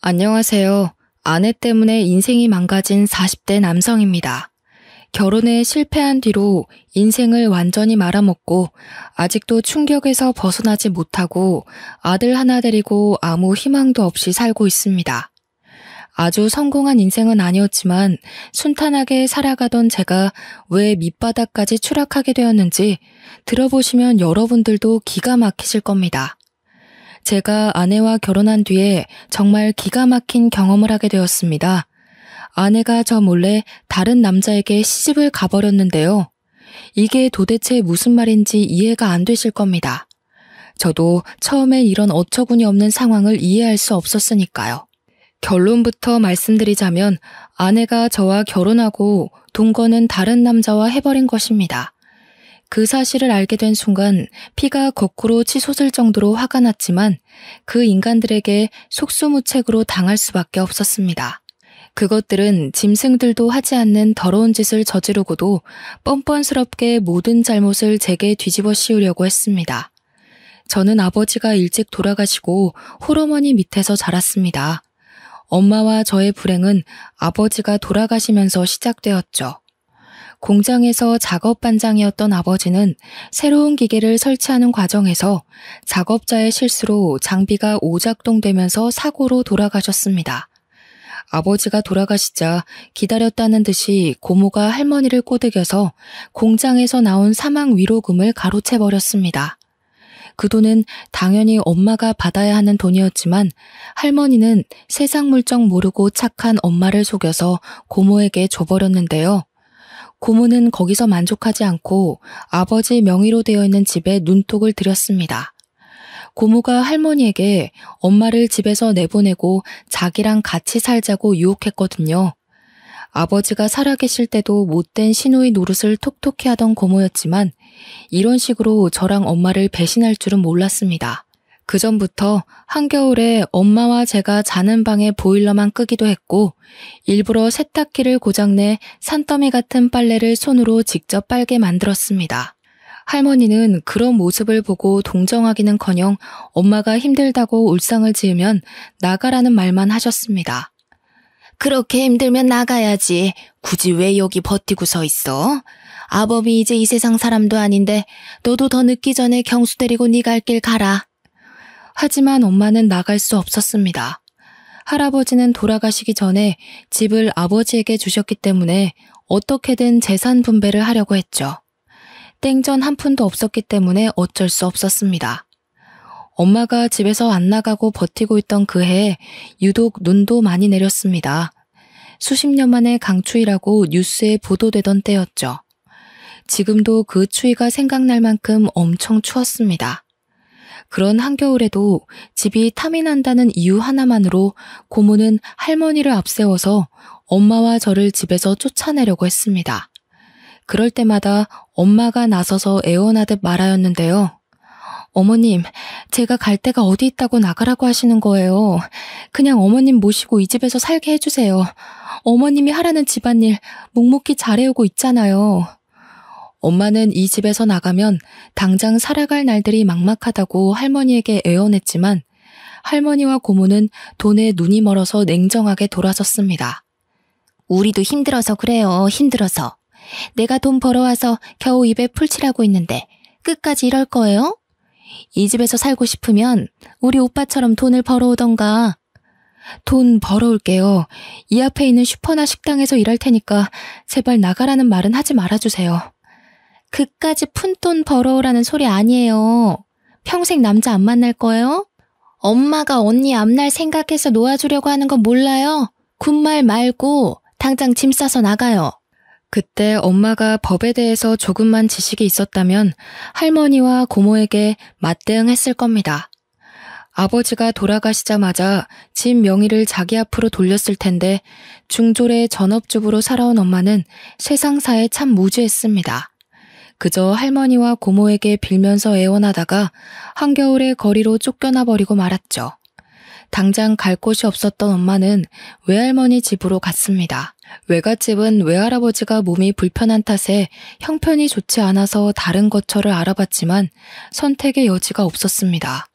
안녕하세요. 아내 때문에 인생이 망가진 40대 남성입니다. 결혼에 실패한 뒤로 인생을 완전히 말아먹고 아직도 충격에서 벗어나지 못하고 아들 하나 데리고 아무 희망도 없이 살고 있습니다. 아주 성공한 인생은 아니었지만 순탄하게 살아가던 제가 왜 밑바닥까지 추락하게 되었는지 들어보시면 여러분들도 기가 막히실 겁니다. 제가 아내와 결혼한 뒤에 정말 기가 막힌 경험을 하게 되었습니다. 아내가 저 몰래 다른 남자에게 시집을 가버렸는데요. 이게 도대체 무슨 말인지 이해가 안 되실 겁니다. 저도 처음엔 이런 어처구니 없는 상황을 이해할 수 없었으니까요. 결론부터 말씀드리자면 아내가 저와 결혼하고 동거는 다른 남자와 해버린 것입니다. 그 사실을 알게 된 순간 피가 거꾸로 치솟을 정도로 화가 났지만 그 인간들에게 속수무책으로 당할 수밖에 없었습니다. 그것들은 짐승들도 하지 않는 더러운 짓을 저지르고도 뻔뻔스럽게 모든 잘못을 제게 뒤집어 씌우려고 했습니다. 저는 아버지가 일찍 돌아가시고 홀어머니 밑에서 자랐습니다. 엄마와 저의 불행은 아버지가 돌아가시면서 시작되었죠. 공장에서 작업 반장이었던 아버지는 새로운 기계를 설치하는 과정에서 작업자의 실수로 장비가 오작동되면서 사고로 돌아가셨습니다. 아버지가 돌아가시자 기다렸다는 듯이 고모가 할머니를 꼬드겨서 공장에서 나온 사망 위로금을 가로채버렸습니다. 그 돈은 당연히 엄마가 받아야 하는 돈이었지만 할머니는 세상 물정 모르고 착한 엄마를 속여서 고모에게 줘버렸는데요. 고모는 거기서 만족하지 않고 아버지 명의로 되어 있는 집에 눈독을 들였습니다. 고모가 할머니에게 엄마를 집에서 내보내고 자기랑 같이 살자고 유혹했거든요. 아버지가 살아계실 때도 못된 시누이 노릇을 톡톡히 하던 고모였지만 이런 식으로 저랑 엄마를 배신할 줄은 몰랐습니다. 그전부터 한겨울에 엄마와 제가 자는 방에 보일러만 끄기도 했고 일부러 세탁기를 고장내 산더미 같은 빨래를 손으로 직접 빨게 만들었습니다. 할머니는 그런 모습을 보고 동정하기는커녕 엄마가 힘들다고 울상을 지으면 나가라는 말만 하셨습니다. 그렇게 힘들면 나가야지. 굳이 왜 여기 버티고 서 있어? 아범이 이제 이 세상 사람도 아닌데 너도 더 늦기 전에 경수 데리고 네 갈 길 가라. 하지만 엄마는 나갈 수 없었습니다. 할아버지는 돌아가시기 전에 집을 아버지에게 주셨기 때문에 어떻게든 재산 분배를 하려고 했죠. 땡전 한 푼도 없었기 때문에 어쩔 수 없었습니다. 엄마가 집에서 안 나가고 버티고 있던 그 해에 유독 눈도 많이 내렸습니다. 수십 년 만에 강추위라고 뉴스에 보도되던 때였죠. 지금도 그 추위가 생각날 만큼 엄청 추웠습니다. 그런 한겨울에도 집이 탐이 난다는 이유 하나만으로 고모는 할머니를 앞세워서 엄마와 저를 집에서 쫓아내려고 했습니다. 그럴 때마다 엄마가 나서서 애원하듯 말하였는데요. 어머님, 제가 갈 데가 어디 있다고 나가라고 하시는 거예요. 그냥 어머님 모시고 이 집에서 살게 해주세요. 어머님이 하라는 집안일 묵묵히 잘해오고 있잖아요. 엄마는 이 집에서 나가면 당장 살아갈 날들이 막막하다고 할머니에게 애원했지만 할머니와 고모는 돈에 눈이 멀어서 냉정하게 돌아섰습니다. 우리도 힘들어서 그래요. 힘들어서. 내가 돈 벌어와서 겨우 입에 풀칠하고 있는데 끝까지 이럴 거예요? 이 집에서 살고 싶으면 우리 오빠처럼 돈을 벌어오던가. 돈 벌어올게요. 이 앞에 있는 슈퍼나 식당에서 일할 테니까 제발 나가라는 말은 하지 말아주세요. 그까지 푼돈 벌어오라는 소리 아니에요. 평생 남자 안 만날 거예요? 엄마가 언니 앞날 생각해서 놓아주려고 하는 건 몰라요? 군말 말고 당장 짐 싸서 나가요. 그때 엄마가 법에 대해서 조금만 지식이 있었다면 할머니와 고모에게 맞대응했을 겁니다. 아버지가 돌아가시자마자 집 명의를 자기 앞으로 돌렸을 텐데 중졸의 전업주부로 살아온 엄마는 세상사에 참 무지했습니다. 그저 할머니와 고모에게 빌면서 애원하다가 한겨울에 거리로 쫓겨나 버리고 말았죠. 당장 갈 곳이 없었던 엄마는 외할머니 집으로 갔습니다. 외갓집은 외할아버지가 몸이 불편한 탓에 형편이 좋지 않아서 다른 거처를 알아봤지만 선택의 여지가 없었습니다.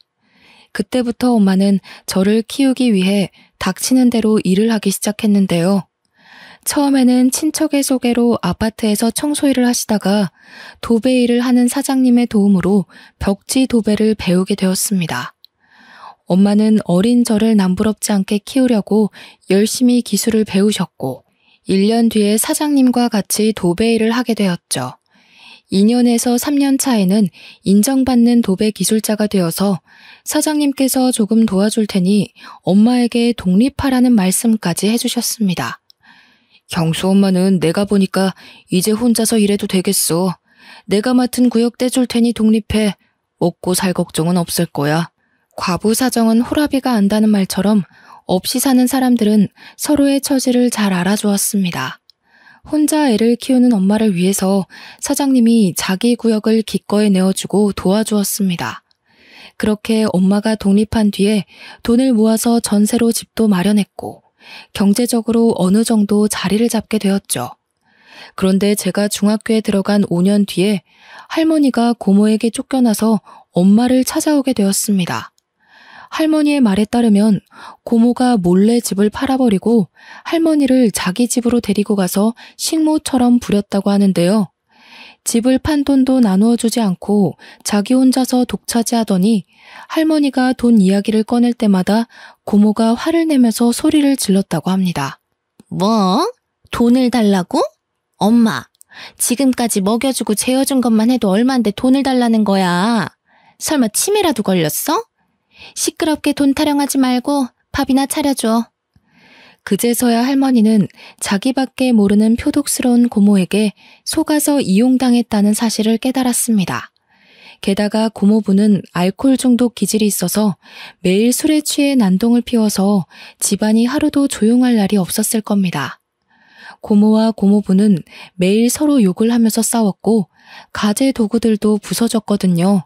그때부터 엄마는 저를 키우기 위해 닥치는 대로 일을 하기 시작했는데요. 처음에는 친척의 소개로 아파트에서 청소일을 하시다가 도배 일을 하는 사장님의 도움으로 벽지 도배를 배우게 되었습니다. 엄마는 어린 저를 남부럽지 않게 키우려고 열심히 기술을 배우셨고 1년 뒤에 사장님과 같이 도배 일을 하게 되었죠. 2년에서 3년 차에는 인정받는 도배 기술자가 되어서 사장님께서 조금 도와줄 테니 엄마에게 독립하라는 말씀까지 해주셨습니다. 경수 엄마는 내가 보니까 이제 혼자서 일해도 되겠어. 내가 맡은 구역 떼줄 테니 독립해. 먹고 살 걱정은 없을 거야. 과부 사정은 호라비가 안다는 말처럼 없이 사는 사람들은 서로의 처지를 잘 알아주었습니다. 혼자 애를 키우는 엄마를 위해서 사장님이 자기 구역을 기꺼이 내어주고 도와주었습니다. 그렇게 엄마가 독립한 뒤에 돈을 모아서 전세로 집도 마련했고 경제적으로 어느 정도 자리를 잡게 되었죠. 그런데 제가 중학교에 들어간 5년 뒤에 할머니가 고모에게 쫓겨나서 엄마를 찾아오게 되었습니다. 할머니의 말에 따르면 고모가 몰래 집을 팔아버리고 할머니를 자기 집으로 데리고 가서 식모처럼 부렸다고 하는데요. 집을 판 돈도 나누어 주지 않고 자기 혼자서 독차지하더니 할머니가 돈 이야기를 꺼낼 때마다 고모가 화를 내면서 소리를 질렀다고 합니다. 뭐? 돈을 달라고? 엄마, 지금까지 먹여주고 재워준 것만 해도 얼만데 돈을 달라는 거야. 설마 치매라도 걸렸어? 시끄럽게 돈 타령하지 말고 밥이나 차려줘. 그제서야 할머니는 자기밖에 모르는 표독스러운 고모에게 속아서 이용당했다는 사실을 깨달았습니다. 게다가 고모부는 알코올 중독 기질이 있어서 매일 술에 취해 난동을 피워서 집안이 하루도 조용할 날이 없었을 겁니다. 고모와 고모부는 매일 서로 욕을 하면서 싸웠고 가재 도구들도 부서졌거든요.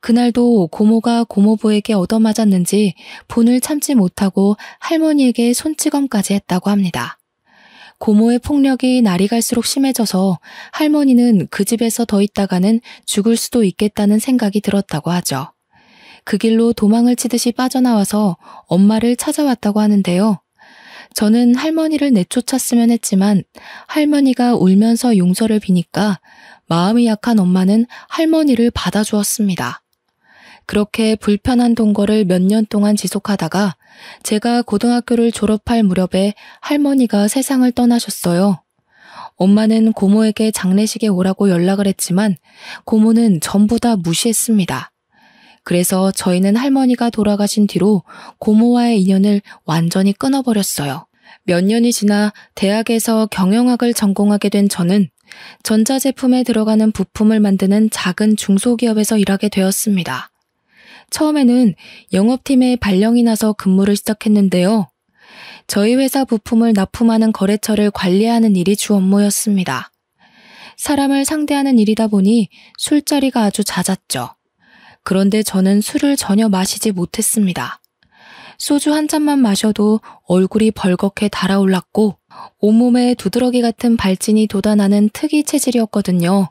그날도 고모가 고모부에게 얻어맞았는지 분을 참지 못하고 할머니에게 손찌검까지 했다고 합니다. 고모의 폭력이 날이 갈수록 심해져서 할머니는 그 집에서 더 있다가는 죽을 수도 있겠다는 생각이 들었다고 하죠. 그 길로 도망을 치듯이 빠져나와서 엄마를 찾아왔다고 하는데요. 저는 할머니를 내쫓았으면 했지만 할머니가 울면서 용서를 비니까 마음이 약한 엄마는 할머니를 받아주었습니다. 그렇게 불편한 동거를 몇 년 동안 지속하다가 제가 고등학교를 졸업할 무렵에 할머니가 세상을 떠나셨어요. 엄마는 고모에게 장례식에 오라고 연락을 했지만 고모는 전부 다 무시했습니다. 그래서 저희는 할머니가 돌아가신 뒤로 고모와의 인연을 완전히 끊어버렸어요. 몇 년이 지나 대학에서 경영학을 전공하게 된 저는 전자제품에 들어가는 부품을 만드는 작은 중소기업에서 일하게 되었습니다. 처음에는 영업팀에 발령이 나서 근무를 시작했는데요. 저희 회사 부품을 납품하는 거래처를 관리하는 일이 주 업무였습니다. 사람을 상대하는 일이다 보니 술자리가 아주 잦았죠. 그런데 저는 술을 전혀 마시지 못했습니다. 소주 한 잔만 마셔도 얼굴이 벌겋게 달아올랐고 온몸에 두드러기 같은 발진이 돋아나는 특이 체질이었거든요.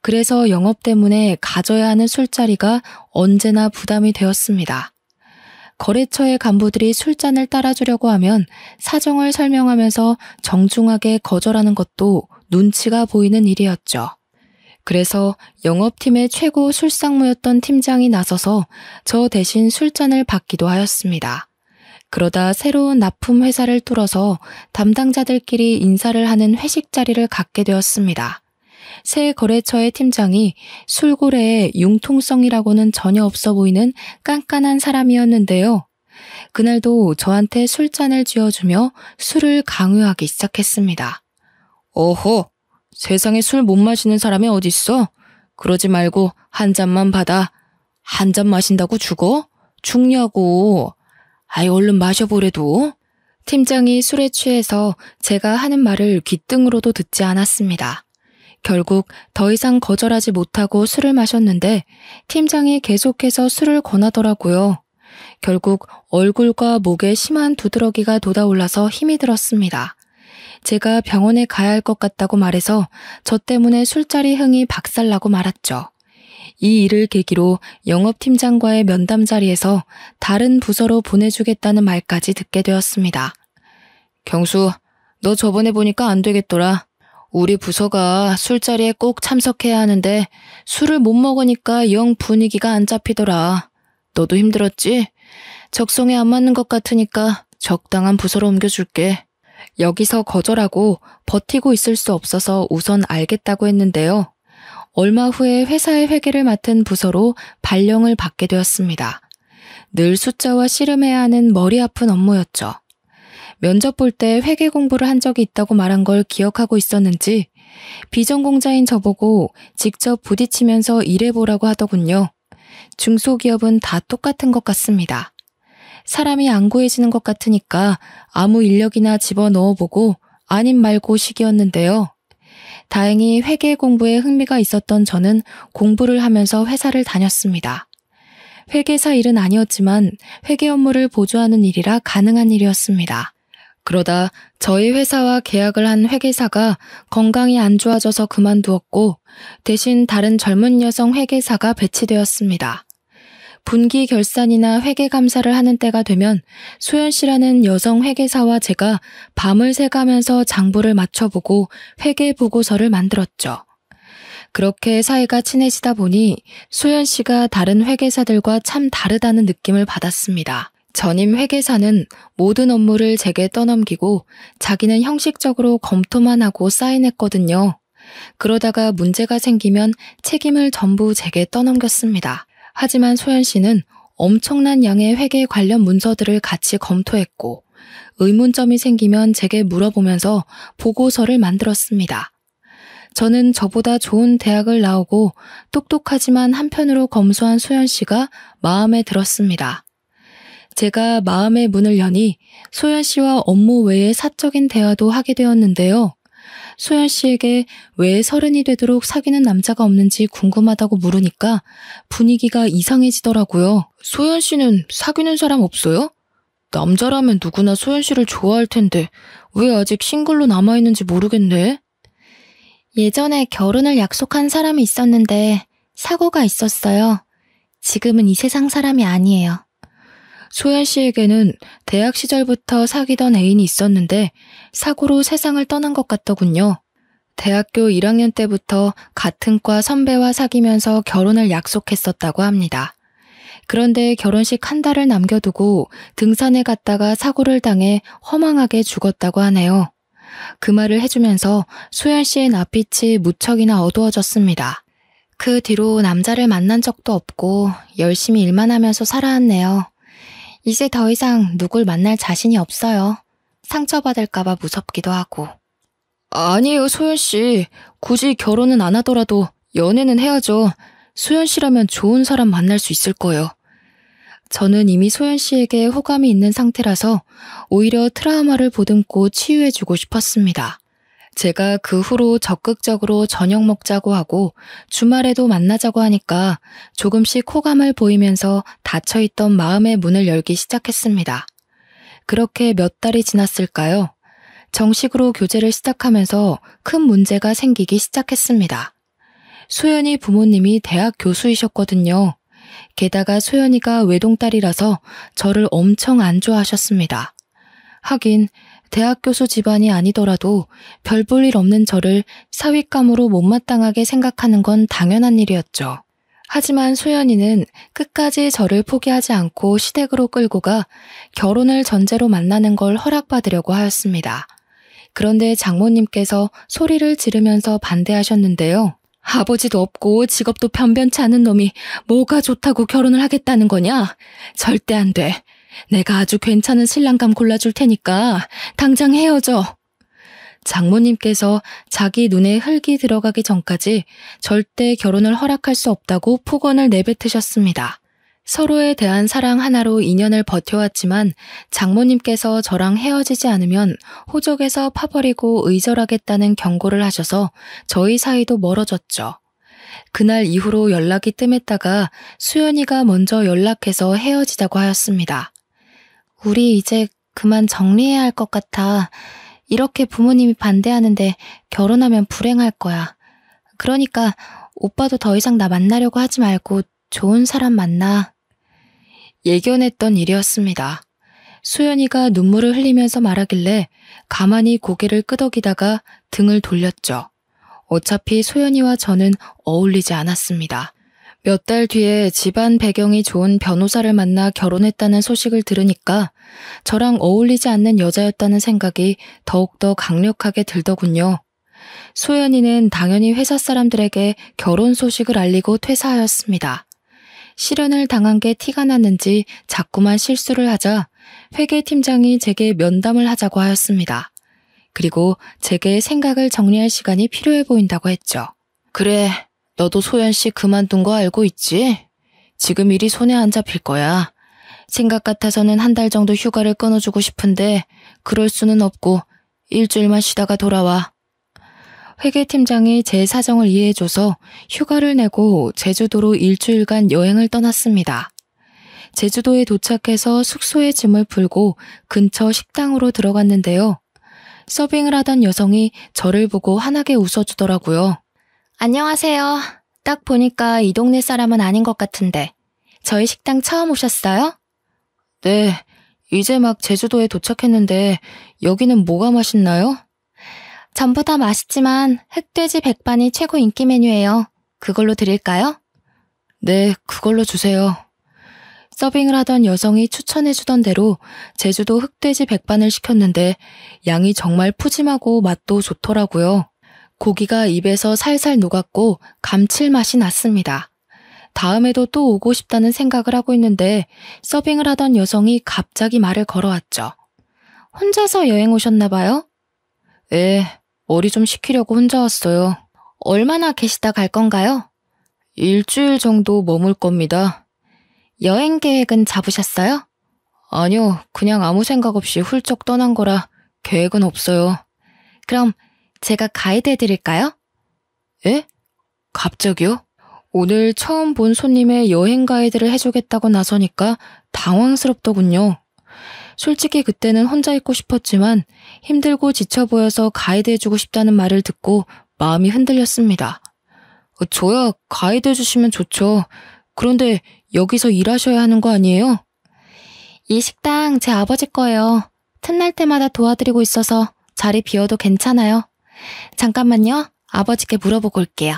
그래서 영업 때문에 가져야 하는 술자리가 언제나 부담이 되었습니다. 거래처의 간부들이 술잔을 따라주려고 하면 사정을 설명하면서 정중하게 거절하는 것도 눈치가 보이는 일이었죠. 그래서 영업팀의 최고 술상무였던 팀장이 나서서 저 대신 술잔을 받기도 하였습니다. 그러다 새로운 납품 회사를 뚫어서 담당자들끼리 인사를 하는 회식 자리를 갖게 되었습니다. 새 거래처의 팀장이 술고래에 융통성이라고는 전혀 없어 보이는 깐깐한 사람이었는데요. 그날도 저한테 술잔을 쥐어주며 술을 강요하기 시작했습니다. 어허, 세상에 술 못 마시는 사람이 어딨어? 그러지 말고 한 잔만 받아. 한 잔 마신다고 죽어? 죽냐고. 아이 얼른 마셔보래도. 팀장이 술에 취해서 제가 하는 말을 귓등으로도 듣지 않았습니다. 결국 더 이상 거절하지 못하고 술을 마셨는데 팀장이 계속해서 술을 권하더라고요. 결국 얼굴과 목에 심한 두드러기가 돋아올라서 힘이 들었습니다. 제가 병원에 가야 할 것 같다고 말해서 저 때문에 술자리 흥이 박살나고 말았죠. 이 일을 계기로 영업팀장과의 면담 자리에서 다른 부서로 보내주겠다는 말까지 듣게 되었습니다. 경수, 너 저번에 보니까 안 되겠더라. 우리 부서가 술자리에 꼭 참석해야 하는데 술을 못 먹으니까 영 분위기가 안 잡히더라. 너도 힘들었지? 적성에 안 맞는 것 같으니까 적당한 부서로 옮겨줄게. 여기서 거절하고 버티고 있을 수 없어서 우선 알겠다고 했는데요. 얼마 후에 회사의 회계를 맡은 부서로 발령을 받게 되었습니다. 늘 숫자와 씨름해야 하는 머리 아픈 업무였죠. 면접 볼 때 회계 공부를 한 적이 있다고 말한 걸 기억하고 있었는지 비전공자인 저보고 직접 부딪히면서 일해보라고 하더군요. 중소기업은 다 똑같은 것 같습니다. 사람이 안 구해지는 것 같으니까 아무 인력이나 집어넣어보고 아님 말고 시기였는데요. 다행히 회계 공부에 흥미가 있었던 저는 공부를 하면서 회사를 다녔습니다. 회계사 일은 아니었지만 회계 업무를 보조하는 일이라 가능한 일이었습니다. 그러다 저희 회사와 계약을 한 회계사가 건강이 안 좋아져서 그만두었고 대신 다른 젊은 여성 회계사가 배치되었습니다. 분기 결산이나 회계 감사를 하는 때가 되면 소연 씨라는 여성 회계사와 제가 밤을 새가면서 장부를 맞춰보고 회계 보고서를 만들었죠. 그렇게 사이가 친해지다 보니 소연 씨가 다른 회계사들과 참 다르다는 느낌을 받았습니다. 전임 회계사는 모든 업무를 제게 떠넘기고 자기는 형식적으로 검토만 하고 사인했거든요. 그러다가 문제가 생기면 책임을 전부 제게 떠넘겼습니다. 하지만 소연 씨는 엄청난 양의 회계 관련 문서들을 같이 검토했고 의문점이 생기면 제게 물어보면서 보고서를 만들었습니다. 저는 저보다 좋은 대학을 나오고 똑똑하지만 한편으로 검소한 소연 씨가 마음에 들었습니다. 제가 마음의 문을 여니 소연 씨와 업무 외의 사적인 대화도 하게 되었는데요. 소연 씨에게 왜 30이 되도록 사귀는 남자가 없는지 궁금하다고 물으니까 분위기가 이상해지더라고요. 소연 씨는 사귀는 사람 없어요? 남자라면 누구나 소연 씨를 좋아할 텐데 왜 아직 싱글로 남아있는지 모르겠네. 예전에 결혼을 약속한 사람이 있었는데 사고가 있었어요. 지금은 이 세상 사람이 아니에요. 소연 씨에게는 대학 시절부터 사귀던 애인이 있었는데 사고로 세상을 떠난 것 같더군요. 대학교 1학년 때부터 같은 과 선배와 사귀면서 결혼을 약속했었다고 합니다. 그런데 결혼식 한 달을 남겨두고 등산에 갔다가 사고를 당해 허망하게 죽었다고 하네요. 그 말을 해주면서 소연 씨의 낯빛이 무척이나 어두워졌습니다. 그 뒤로 남자를 만난 적도 없고 열심히 일만 하면서 살아왔네요. 이제 더 이상 누굴 만날 자신이 없어요. 상처받을까봐 무섭기도 하고. 아니에요, 소연 씨. 굳이 결혼은 안 하더라도 연애는 해야죠. 소연 씨라면 좋은 사람 만날 수 있을 거예요. 저는 이미 소연 씨에게 호감이 있는 상태라서 오히려 트라우마를 보듬고 치유해주고 싶었습니다. 제가 그 후로 적극적으로 저녁 먹자고 하고 주말에도 만나자고 하니까 조금씩 호감을 보이면서 닫혀있던 마음의 문을 열기 시작했습니다. 그렇게 몇 달이 지났을까요? 정식으로 교제를 시작하면서 큰 문제가 생기기 시작했습니다. 소연이 부모님이 대학 교수이셨거든요. 게다가 소연이가 외동딸이라서 저를 엄청 안 좋아하셨습니다. 하긴 대학 교수 집안이 아니더라도 별 볼 일 없는 저를 사윗감으로 못마땅하게 생각하는 건 당연한 일이었죠. 하지만 소연이는 끝까지 저를 포기하지 않고 시댁으로 끌고 가 결혼을 전제로 만나는 걸 허락받으려고 하였습니다. 그런데 장모님께서 소리를 지르면서 반대하셨는데요. 아버지도 없고 직업도 변변치 않은 놈이 뭐가 좋다고 결혼을 하겠다는 거냐? 절대 안 돼. 내가 아주 괜찮은 신랑감 골라줄 테니까 당장 헤어져. 장모님께서 자기 눈에 흙이 들어가기 전까지 절대 결혼을 허락할 수 없다고 폭언을 내뱉으셨습니다. 서로에 대한 사랑 하나로 인연을 버텨왔지만 장모님께서 저랑 헤어지지 않으면 호적에서 파버리고 의절하겠다는 경고를 하셔서 저희 사이도 멀어졌죠. 그날 이후로 연락이 뜸했다가 수연이가 먼저 연락해서 헤어지자고 하였습니다. 우리 이제 그만 정리해야 할 것 같아. 이렇게 부모님이 반대하는데 결혼하면 불행할 거야. 그러니까 오빠도 더 이상 나 만나려고 하지 말고 좋은 사람 만나. 예견했던 일이었습니다. 소연이가 눈물을 흘리면서 말하길래 가만히 고개를 끄덕이다가 등을 돌렸죠. 어차피 소연이와 저는 어울리지 않았습니다. 몇 달 뒤에 집안 배경이 좋은 변호사를 만나 결혼했다는 소식을 들으니까 저랑 어울리지 않는 여자였다는 생각이 더욱더 강력하게 들더군요. 소연이는 당연히 회사 사람들에게 결혼 소식을 알리고 퇴사하였습니다. 실연을 당한 게 티가 났는지 자꾸만 실수를 하자 회계팀장이 제게 면담을 하자고 하였습니다. 그리고 제게 생각을 정리할 시간이 필요해 보인다고 했죠. 그래, 너도 소연씨 그만둔 거 알고 있지? 지금 일이 손에 안 잡힐 거야. 생각 같아서는 한 달 정도 휴가를 끊어주고 싶은데 그럴 수는 없고 일주일만 쉬다가 돌아와. 회계팀장이 제 사정을 이해해줘서 휴가를 내고 제주도로 일주일간 여행을 떠났습니다. 제주도에 도착해서 숙소에 짐을 풀고 근처 식당으로 들어갔는데요. 서빙을 하던 여성이 저를 보고 환하게 웃어주더라고요. 안녕하세요. 딱 보니까 이 동네 사람은 아닌 것 같은데 저희 식당 처음 오셨어요? 네, 이제 막 제주도에 도착했는데 여기는 뭐가 맛있나요? 전부 다 맛있지만 흑돼지 백반이 최고 인기 메뉴예요. 그걸로 드릴까요? 네, 그걸로 주세요. 서빙을 하던 여성이 추천해주던 대로 제주도 흑돼지 백반을 시켰는데 양이 정말 푸짐하고 맛도 좋더라고요. 고기가 입에서 살살 녹았고 감칠맛이 났습니다. 다음에도 또 오고 싶다는 생각을 하고 있는데 서빙을 하던 여성이 갑자기 말을 걸어왔죠. 혼자서 여행 오셨나 봐요? 네, 머리 좀 식히려고 혼자 왔어요. 얼마나 계시다 갈 건가요? 일주일 정도 머물 겁니다. 여행 계획은 잡으셨어요? 아니요, 그냥 아무 생각 없이 훌쩍 떠난 거라 계획은 없어요. 그럼 제가 가이드 해드릴까요? 예? 갑자기요? 오늘 처음 본 손님의 여행 가이드를 해주겠다고 나서니까 당황스럽더군요. 솔직히 그때는 혼자 있고 싶었지만 힘들고 지쳐 보여서 가이드 해주고 싶다는 말을 듣고 마음이 흔들렸습니다. 저야 가이드 해주시면 좋죠. 그런데 여기서 일하셔야 하는 거 아니에요? 이 식당 제 아버지 거예요. 틈날 때마다 도와드리고 있어서 자리 비워도 괜찮아요. 잠깐만요. 아버지께 물어보고 올게요.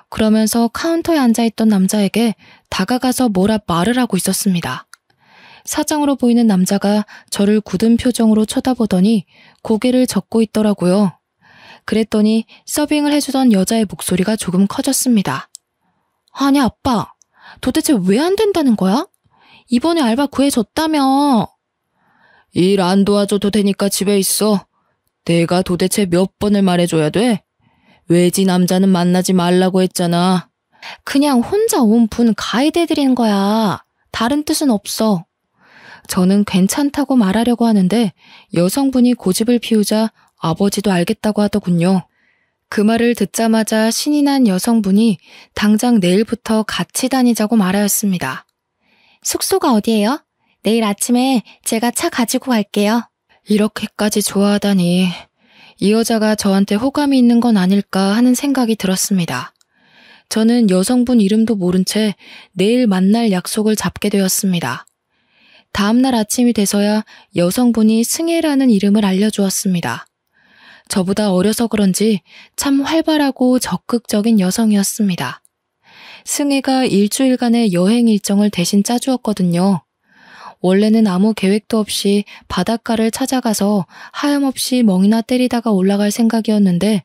그러면서 카운터에 앉아있던 남자에게 다가가서 뭐라 말을 하고 있었습니다. 사장으로 보이는 남자가 저를 굳은 표정으로 쳐다보더니 고개를 젓고 있더라고요. 그랬더니 서빙을 해주던 여자의 목소리가 조금 커졌습니다. 아니 아빠, 도대체 왜 안 된다는 거야? 이번에 알바 구해줬다며. 일 안 도와줘도 되니까 집에 있어. 내가 도대체 몇 번을 말해줘야 돼? 외지 남자는 만나지 말라고 했잖아. 그냥 혼자 온 분 가이드 해드리는 거야. 다른 뜻은 없어. 저는 괜찮다고 말하려고 하는데 여성분이 고집을 피우자 아버지도 알겠다고 하더군요. 그 말을 듣자마자 신이 난 여성분이 당장 내일부터 같이 다니자고 말하였습니다. 숙소가 어디예요? 내일 아침에 제가 차 가지고 갈게요. 이렇게까지 좋아하다니 이 여자가 저한테 호감이 있는 건 아닐까 하는 생각이 들었습니다. 저는 여성분 이름도 모른 채 내일 만날 약속을 잡게 되었습니다. 다음날 아침이 돼서야 여성분이 승혜라는 이름을 알려주었습니다. 저보다 어려서 그런지 참 활발하고 적극적인 여성이었습니다. 승혜가 일주일간의 여행 일정을 대신 짜주었거든요. 원래는 아무 계획도 없이 바닷가를 찾아가서 하염없이 멍이나 때리다가 올라갈 생각이었는데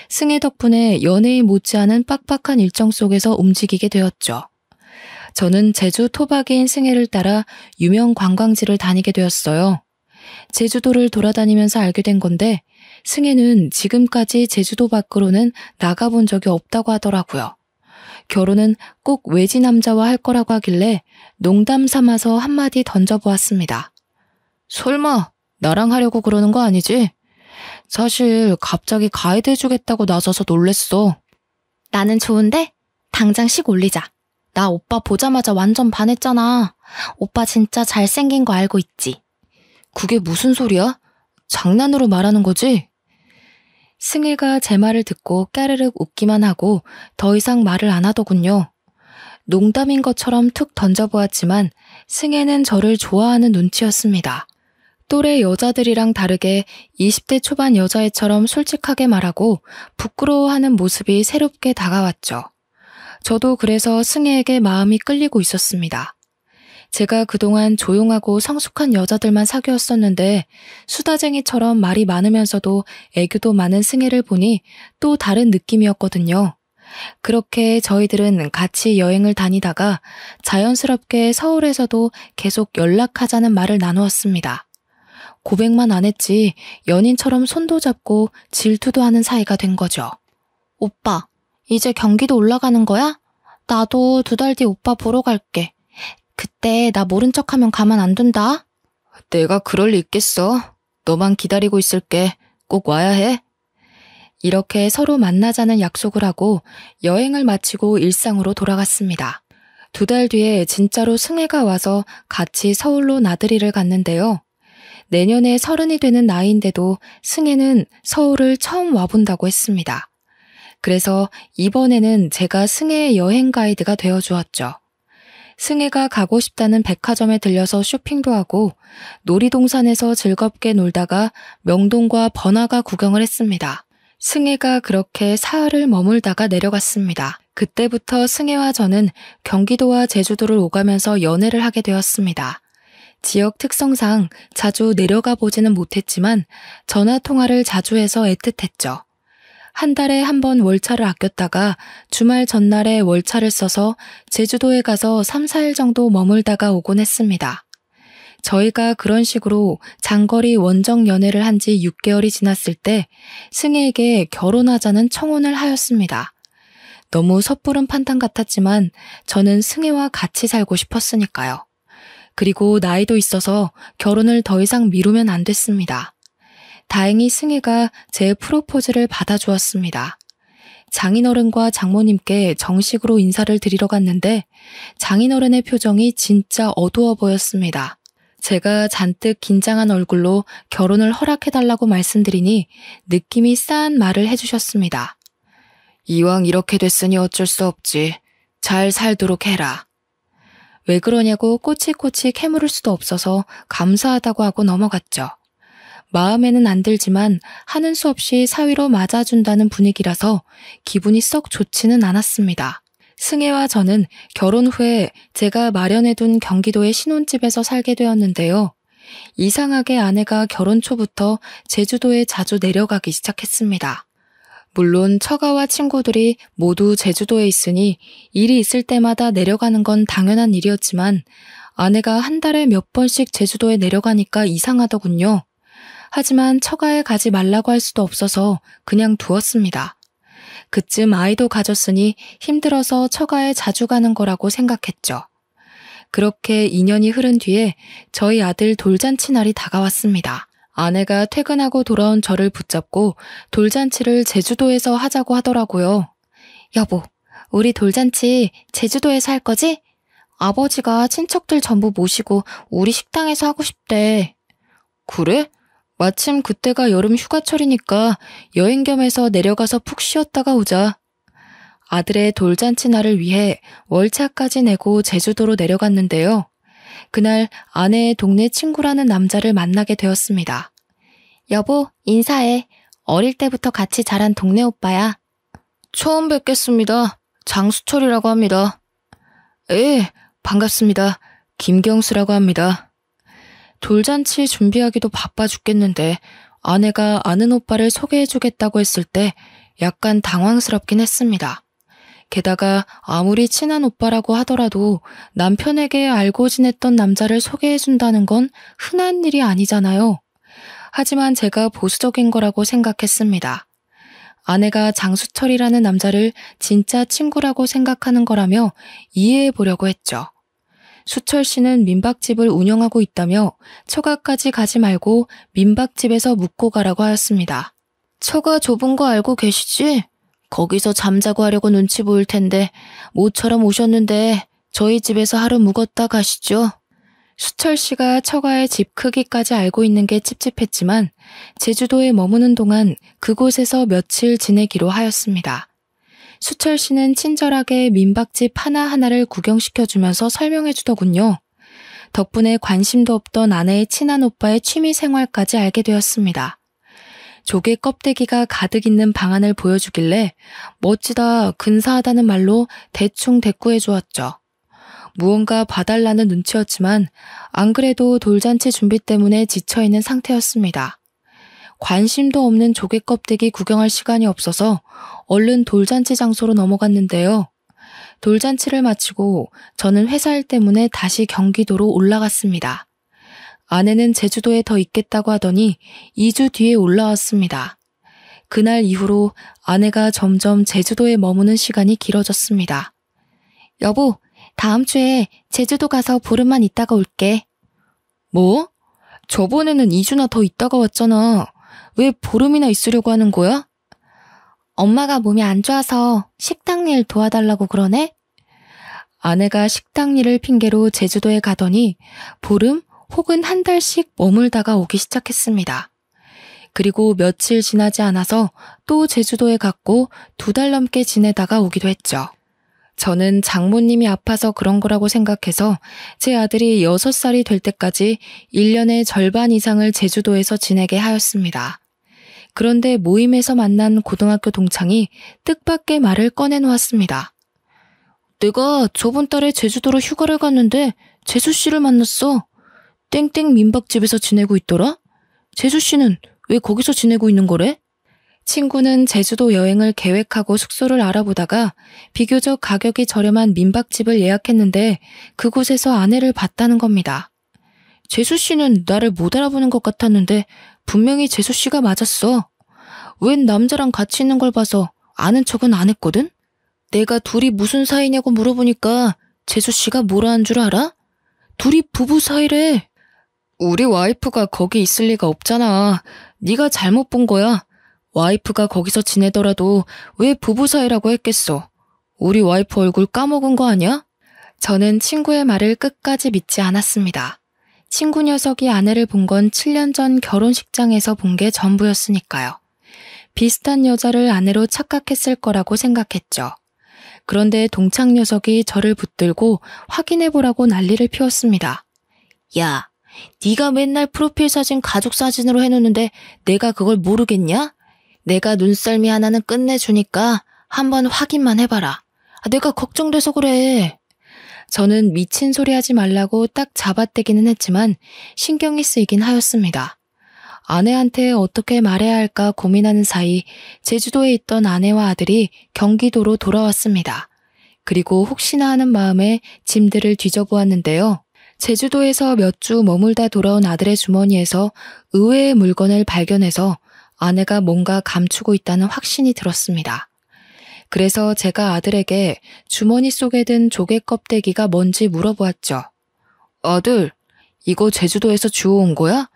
승혜 덕분에 연예인 못지않은 빡빡한 일정 속에서 움직이게 되었죠. 저는 제주 토박이인 승혜를 따라 유명 관광지를 다니게 되었어요. 제주도를 돌아다니면서 알게 된 건데 승혜는 지금까지 제주도 밖으로는 나가본 적이 없다고 하더라고요. 결혼은 꼭 외지 남자와 할 거라고 하길래 농담 삼아서 한마디 던져보았습니다. 설마 나랑 하려고 그러는 거 아니지? 사실 갑자기 가이드 해주겠다고 나서서 놀랬어. 나는 좋은데? 당장 식 올리자. 나 오빠 보자마자 완전 반했잖아. 오빠 진짜 잘생긴 거 알고 있지? 그게 무슨 소리야? 장난으로 말하는 거지? 승혜가 제 말을 듣고 까르륵 웃기만 하고 더 이상 말을 안 하더군요. 농담인 것처럼 툭 던져보았지만 승혜는 저를 좋아하는 눈치였습니다. 또래 여자들이랑 다르게 20대 초반 여자애처럼 솔직하게 말하고 부끄러워하는 모습이 새롭게 다가왔죠. 저도 그래서 승혜에게 마음이 끌리고 있었습니다. 제가 그동안 조용하고 성숙한 여자들만 사귀었었는데 수다쟁이처럼 말이 많으면서도 애교도 많은 승혜를 보니 또 다른 느낌이었거든요. 그렇게 저희들은 같이 여행을 다니다가 자연스럽게 서울에서도 계속 연락하자는 말을 나누었습니다. 고백만 안 했지 연인처럼 손도 잡고 질투도 하는 사이가 된 거죠. 오빠, 이제 경기도 올라가는 거야? 나도 2달 뒤 오빠 보러 갈게. 그때 나 모른 척하면 가만 안 둔다. 내가 그럴 리 있겠어. 너만 기다리고 있을게. 꼭 와야 해. 이렇게 서로 만나자는 약속을 하고 여행을 마치고 일상으로 돌아갔습니다. 2달 뒤에 진짜로 승혜가 와서 같이 서울로 나들이를 갔는데요. 내년에 30이 되는 나이인데도 승혜는 서울을 처음 와본다고 했습니다. 그래서 이번에는 제가 승혜의 여행 가이드가 되어주었죠. 승혜가 가고 싶다는 백화점에 들려서 쇼핑도 하고 놀이동산에서 즐겁게 놀다가 명동과 번화가 구경을 했습니다. 승혜가 그렇게 사흘을 머물다가 내려갔습니다. 그때부터 승혜와 저는 경기도와 제주도를 오가면서 연애를 하게 되었습니다. 지역 특성상 자주 내려가 보지는 못했지만 전화 통화를 자주 해서 애틋했죠. 한 달에 한 번 월차를 아꼈다가 주말 전날에 월차를 써서 제주도에 가서 3, 4일 정도 머물다가 오곤 했습니다. 저희가 그런 식으로 장거리 원정 연애를 한 지 6개월이 지났을 때 승혜에게 결혼하자는 청혼을 하였습니다. 너무 섣부른 판단 같았지만 저는 승혜와 같이 살고 싶었으니까요. 그리고 나이도 있어서 결혼을 더 이상 미루면 안 됐습니다. 다행히 승혜가 제 프로포즈를 받아주었습니다. 장인어른과 장모님께 정식으로 인사를 드리러 갔는데 장인어른의 표정이 진짜 어두워 보였습니다. 제가 잔뜩 긴장한 얼굴로 결혼을 허락해달라고 말씀드리니 느낌이 싸한 말을 해주셨습니다. 이왕 이렇게 됐으니 어쩔 수 없지. 잘 살도록 해라. 왜 그러냐고 꼬치꼬치 캐물을 수도 없어서 감사하다고 하고 넘어갔죠. 마음에는 안 들지만 하는 수 없이 사위로 맞아준다는 분위기라서 기분이 썩 좋지는 않았습니다. 승혜와 저는 결혼 후에 제가 마련해둔 경기도의 신혼집에서 살게 되었는데요. 이상하게 아내가 결혼 초부터 제주도에 자주 내려가기 시작했습니다. 물론 처가와 친구들이 모두 제주도에 있으니 일이 있을 때마다 내려가는 건 당연한 일이었지만 아내가 한 달에 몇 번씩 제주도에 내려가니까 이상하더군요. 하지만 처가에 가지 말라고 할 수도 없어서 그냥 두었습니다. 그쯤 아이도 가졌으니 힘들어서 처가에 자주 가는 거라고 생각했죠. 그렇게 2년이 흐른 뒤에 저희 아들 돌잔치 날이 다가왔습니다. 아내가 퇴근하고 돌아온 저를 붙잡고 돌잔치를 제주도에서 하자고 하더라고요. 여보, 우리 돌잔치 제주도에서 할 거지? 아버지가 친척들 전부 모시고 우리 식당에서 하고 싶대. 그래? 마침 그때가 여름 휴가철이니까 여행 겸해서 내려가서 푹 쉬었다가 오자. 아들의 돌잔치 날을 위해 월차까지 내고 제주도로 내려갔는데요. 그날 아내의 동네 친구라는 남자를 만나게 되었습니다. 여보, 인사해. 어릴 때부터 같이 자란 동네 오빠야. 처음 뵙겠습니다. 장수철이라고 합니다. 예, 반갑습니다. 김경수라고 합니다. 돌잔치 준비하기도 바빠 죽겠는데 아내가 아는 오빠를 소개해주겠다고 했을 때 약간 당황스럽긴 했습니다. 게다가 아무리 친한 오빠라고 하더라도 남편에게 알고 지냈던 남자를 소개해준다는 건 흔한 일이 아니잖아요. 하지만 제가 보수적인 거라고 생각했습니다. 아내가 장수철이라는 남자를 진짜 친구라고 생각하는 거라며 이해해보려고 했죠. 수철 씨는 민박집을 운영하고 있다며 처가까지 가지 말고 민박집에서 묵고 가라고 하였습니다. 처가 좁은 거 알고 계시지? 거기서 잠자고 하려고 눈치 보일 텐데 모처럼 오셨는데 저희 집에서 하루 묵었다 가시죠. 수철 씨가 처가의 집 크기까지 알고 있는 게 찝찝했지만 제주도에 머무는 동안 그곳에서 며칠 지내기로 하였습니다. 수철 씨는 친절하게 민박집 하나하나를 구경시켜주면서 설명해주더군요. 덕분에 관심도 없던 아내의 친한 오빠의 취미 생활까지 알게 되었습니다. 조개 껍데기가 가득 있는 방안을 보여주길래 멋지다, 근사하다는 말로 대충 대꾸해 주었죠. 무언가 봐달라는 눈치였지만 안 그래도 돌잔치 준비 때문에 지쳐있는 상태였습니다. 관심도 없는 조개 껍데기 구경할 시간이 없어서 얼른 돌잔치 장소로 넘어갔는데요. 돌잔치를 마치고 저는 회사 일 때문에 다시 경기도로 올라갔습니다. 아내는 제주도에 더 있겠다고 하더니 2주 뒤에 올라왔습니다. 그날 이후로 아내가 점점 제주도에 머무는 시간이 길어졌습니다. 여보, 다음 주에 제주도 가서 보름만 있다가 올게. 뭐? 저번에는 2주나 더 있다가 왔잖아. 왜 보름이나 있으려고 하는 거야? 엄마가 몸이 안 좋아서 식당 일 도와달라고 그러네? 아내가 식당 일을 핑계로 제주도에 가더니 보름 혹은 한 달씩 머물다가 오기 시작했습니다. 그리고 며칠 지나지 않아서 또 제주도에 갔고 2달 넘게 지내다가 오기도 했죠. 저는 장모님이 아파서 그런 거라고 생각해서 제 아들이 6살이 될 때까지 1년의 절반 이상을 제주도에서 지내게 하였습니다. 그런데 모임에서 만난 고등학교 동창이 뜻밖의 말을 꺼내놓았습니다. 내가 저번 달에 제주도로 휴가를 갔는데 재수씨를 만났어. 땡땡 민박집에서 지내고 있더라? 재수씨는 왜 거기서 지내고 있는 거래? 친구는 제주도 여행을 계획하고 숙소를 알아보다가 비교적 가격이 저렴한 민박집을 예약했는데 그곳에서 아내를 봤다는 겁니다. 재수씨는 나를 못 알아보는 것 같았는데 분명히 재수씨가 맞았어. 웬 남자랑 같이 있는 걸 봐서 아는 척은 안 했거든? 내가 둘이 무슨 사이냐고 물어보니까 재수씨가 뭐라 한 줄 알아? 둘이 부부 사이래. 우리 와이프가 거기 있을 리가 없잖아. 네가 잘못 본 거야. 와이프가 거기서 지내더라도 왜 부부 사이라고 했겠어. 우리 와이프 얼굴 까먹은 거 아니야? 저는 친구의 말을 끝까지 믿지 않았습니다. 친구 녀석이 아내를 본 건 7년 전 결혼식장에서 본 게 전부였으니까요. 비슷한 여자를 아내로 착각했을 거라고 생각했죠. 그런데 동창 녀석이 저를 붙들고 확인해보라고 난리를 피웠습니다. 야, 네가 맨날 프로필 사진 가족 사진으로 해놓는데 내가 그걸 모르겠냐? 내가 눈썰미 하나는 끝내주니까 한번 확인만 해봐라. 내가 걱정돼서 그래. 저는 미친 소리 하지 말라고 딱 잡아떼기는 했지만 신경이 쓰이긴 하였습니다. 아내한테 어떻게 말해야 할까 고민하는 사이 제주도에 있던 아내와 아들이 경기도로 돌아왔습니다. 그리고 혹시나 하는 마음에 짐들을 뒤져보았는데요. 제주도에서 몇 주 머물다 돌아온 아들의 주머니에서 의외의 물건을 발견해서 아내가 뭔가 감추고 있다는 확신이 들었습니다. 그래서 제가 아들에게 주머니 속에 든 조개 껍데기가 뭔지 물어보았죠. 아들, 이거 제주도에서 주워온 거야?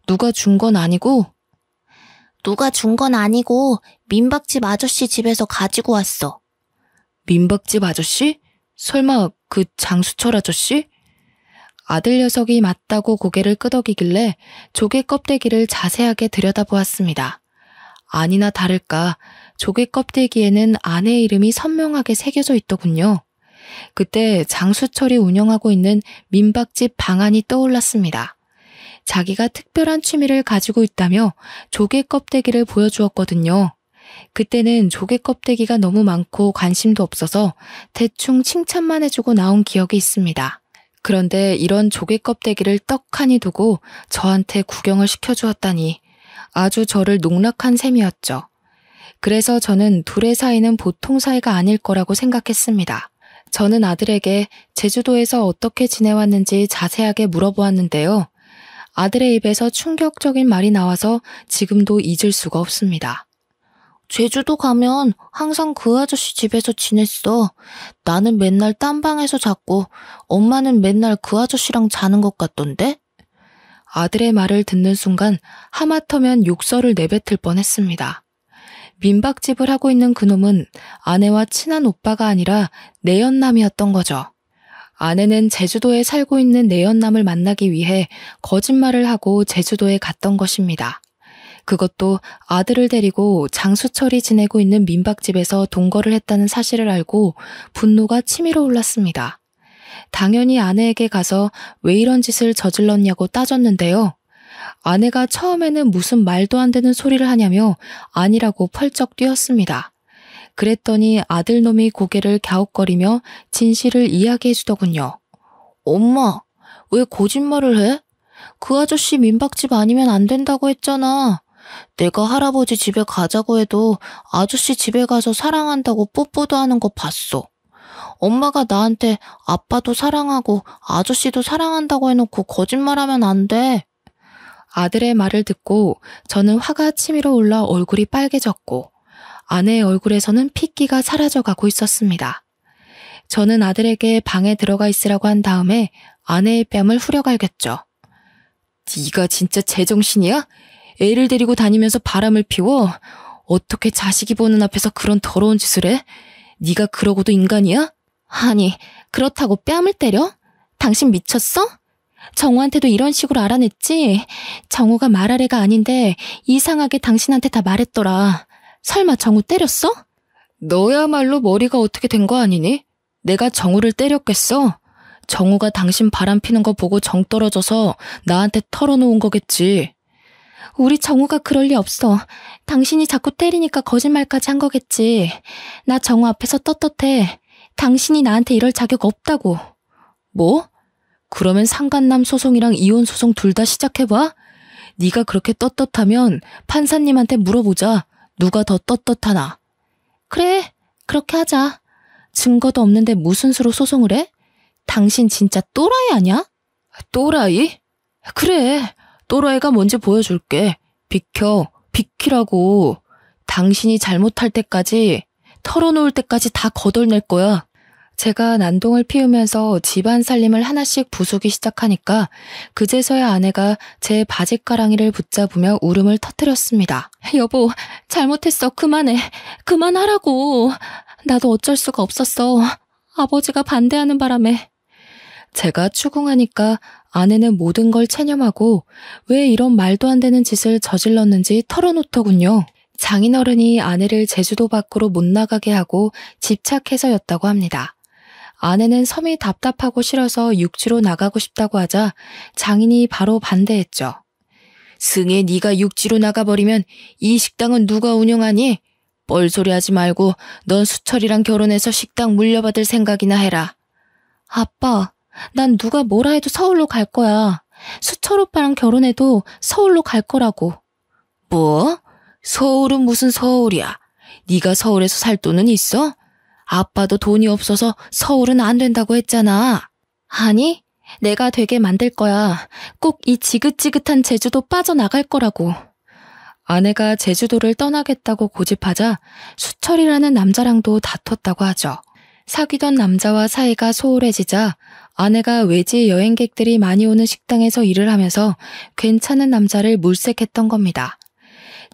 누가 준 건 아니고? 누가 준 건 아니고 민박집 아저씨 집에서 가지고 왔어. 민박집 아저씨? 설마 그 장수철 아저씨? 아들 녀석이 맞다고 고개를 끄덕이길래 조개 껍데기를 자세하게 들여다보았습니다. 아니나 다를까 조개 껍데기에는 아내의 이름이 선명하게 새겨져 있더군요. 그때 장수철이 운영하고 있는 민박집 방안이 떠올랐습니다. 자기가 특별한 취미를 가지고 있다며 조개 껍데기를 보여주었거든요. 그때는 조개 껍데기가 너무 많고 관심도 없어서 대충 칭찬만 해주고 나온 기억이 있습니다. 그런데 이런 조개 껍데기를 떡하니 두고 저한테 구경을 시켜주었다니 아주 저를 농락한 셈이었죠. 그래서 저는 둘의 사이는 보통 사이가 아닐 거라고 생각했습니다. 저는 아들에게 제주도에서 어떻게 지내왔는지 자세하게 물어보았는데요. 아들의 입에서 충격적인 말이 나와서 지금도 잊을 수가 없습니다. 제주도 가면 항상 그 아저씨 집에서 지냈어. 나는 맨날 딴 방에서 잤고 엄마는 맨날 그 아저씨랑 자는 것 같던데? 아들의 말을 듣는 순간 하마터면 욕설을 내뱉을 뻔했습니다. 민박집을 하고 있는 그놈은 아내와 친한 오빠가 아니라 내연남이었던 거죠. 아내는 제주도에 살고 있는 내연남을 만나기 위해 거짓말을 하고 제주도에 갔던 것입니다. 그것도 아들을 데리고 장수철이 지내고 있는 민박집에서 동거를 했다는 사실을 알고 분노가 치밀어 올랐습니다. 당연히 아내에게 가서 왜 이런 짓을 저질렀냐고 따졌는데요. 아내가 처음에는 무슨 말도 안 되는 소리를 하냐며 아니라고 펄쩍 뛰었습니다. 그랬더니 아들놈이 고개를 갸웃거리며 진실을 이야기해 주더군요. 엄마, 왜 거짓말을 해? 그 아저씨 민박집 아니면 안 된다고 했잖아. 내가 할아버지 집에 가자고 해도 아저씨 집에 가서 사랑한다고 뽀뽀도 하는 거 봤어. 엄마가 나한테 아빠도 사랑하고 아저씨도 사랑한다고 해놓고 거짓말하면 안 돼. 아들의 말을 듣고 저는 화가 치밀어 올라 얼굴이 빨개졌고 아내의 얼굴에서는 핏기가 사라져가고 있었습니다. 저는 아들에게 방에 들어가 있으라고 한 다음에 아내의 뺨을 후려갈겼죠. 네가 진짜 제정신이야? 애를 데리고 다니면서 바람을 피워? 어떻게 자식이 보는 앞에서 그런 더러운 짓을 해? 네가 그러고도 인간이야? 아니, 그렇다고 뺨을 때려? 당신 미쳤어? 정우한테도 이런 식으로 알아냈지? 정우가 말할 애가 아닌데 이상하게 당신한테 다 말했더라. 설마 정우 때렸어? 너야말로 머리가 어떻게 된 거 아니니? 내가 정우를 때렸겠어? 정우가 당신 바람 피는 거 보고 정 떨어져서 나한테 털어놓은 거겠지. 우리 정우가 그럴 리 없어. 당신이 자꾸 때리니까 거짓말까지 한 거겠지. 나 정우 앞에서 떳떳해. 당신이 나한테 이럴 자격 없다고. 뭐? 그러면 상간남 소송이랑 이혼 소송 둘 다 시작해봐? 네가 그렇게 떳떳하면 판사님한테 물어보자. 누가 더 떳떳하나? 그래, 그렇게 하자. 증거도 없는데 무슨 수로 소송을 해? 당신 진짜 또라이 아냐? 또라이? 그래, 또라이가 뭔지 보여줄게. 비키라고. 당신이 잘못할 때까지, 털어놓을 때까지 다 거덜낼 거야. 제가 난동을 피우면서 집안 살림을 하나씩 부수기 시작하니까 그제서야 아내가 제 바짓가랑이를 붙잡으며 울음을 터뜨렸습니다. 여보, 잘못했어. 그만해. 그만하라고. 나도 어쩔 수가 없었어. 아버지가 반대하는 바람에. 제가 추궁하니까 아내는 모든 걸 체념하고 왜 이런 말도 안 되는 짓을 저질렀는지 털어놓더군요. 장인어른이 아내를 제주도 밖으로 못 나가게 하고 집착해서였다고 합니다. 아내는 섬이 답답하고 싫어서 육지로 나가고 싶다고 하자 장인이 바로 반대했죠. 승혜, 네가 육지로 나가버리면 이 식당은 누가 운영하니? 뻘소리 하지 말고 넌 수철이랑 결혼해서 식당 물려받을 생각이나 해라. 아빠, 난 누가 뭐라 해도 서울로 갈 거야. 수철 오빠랑 결혼해도 서울로 갈 거라고. 뭐? 서울은 무슨 서울이야? 네가 서울에서 살 돈은 있어? 아빠도 돈이 없어서 서울은 안 된다고 했잖아. 아니, 내가 되게 만들 거야. 꼭 이 지긋지긋한 제주도 빠져나갈 거라고. 아내가 제주도를 떠나겠다고 고집하자 수철이라는 남자랑도 다퉜다고 하죠. 사귀던 남자와 사이가 소홀해지자 아내가 외지 여행객들이 많이 오는 식당에서 일을 하면서 괜찮은 남자를 물색했던 겁니다.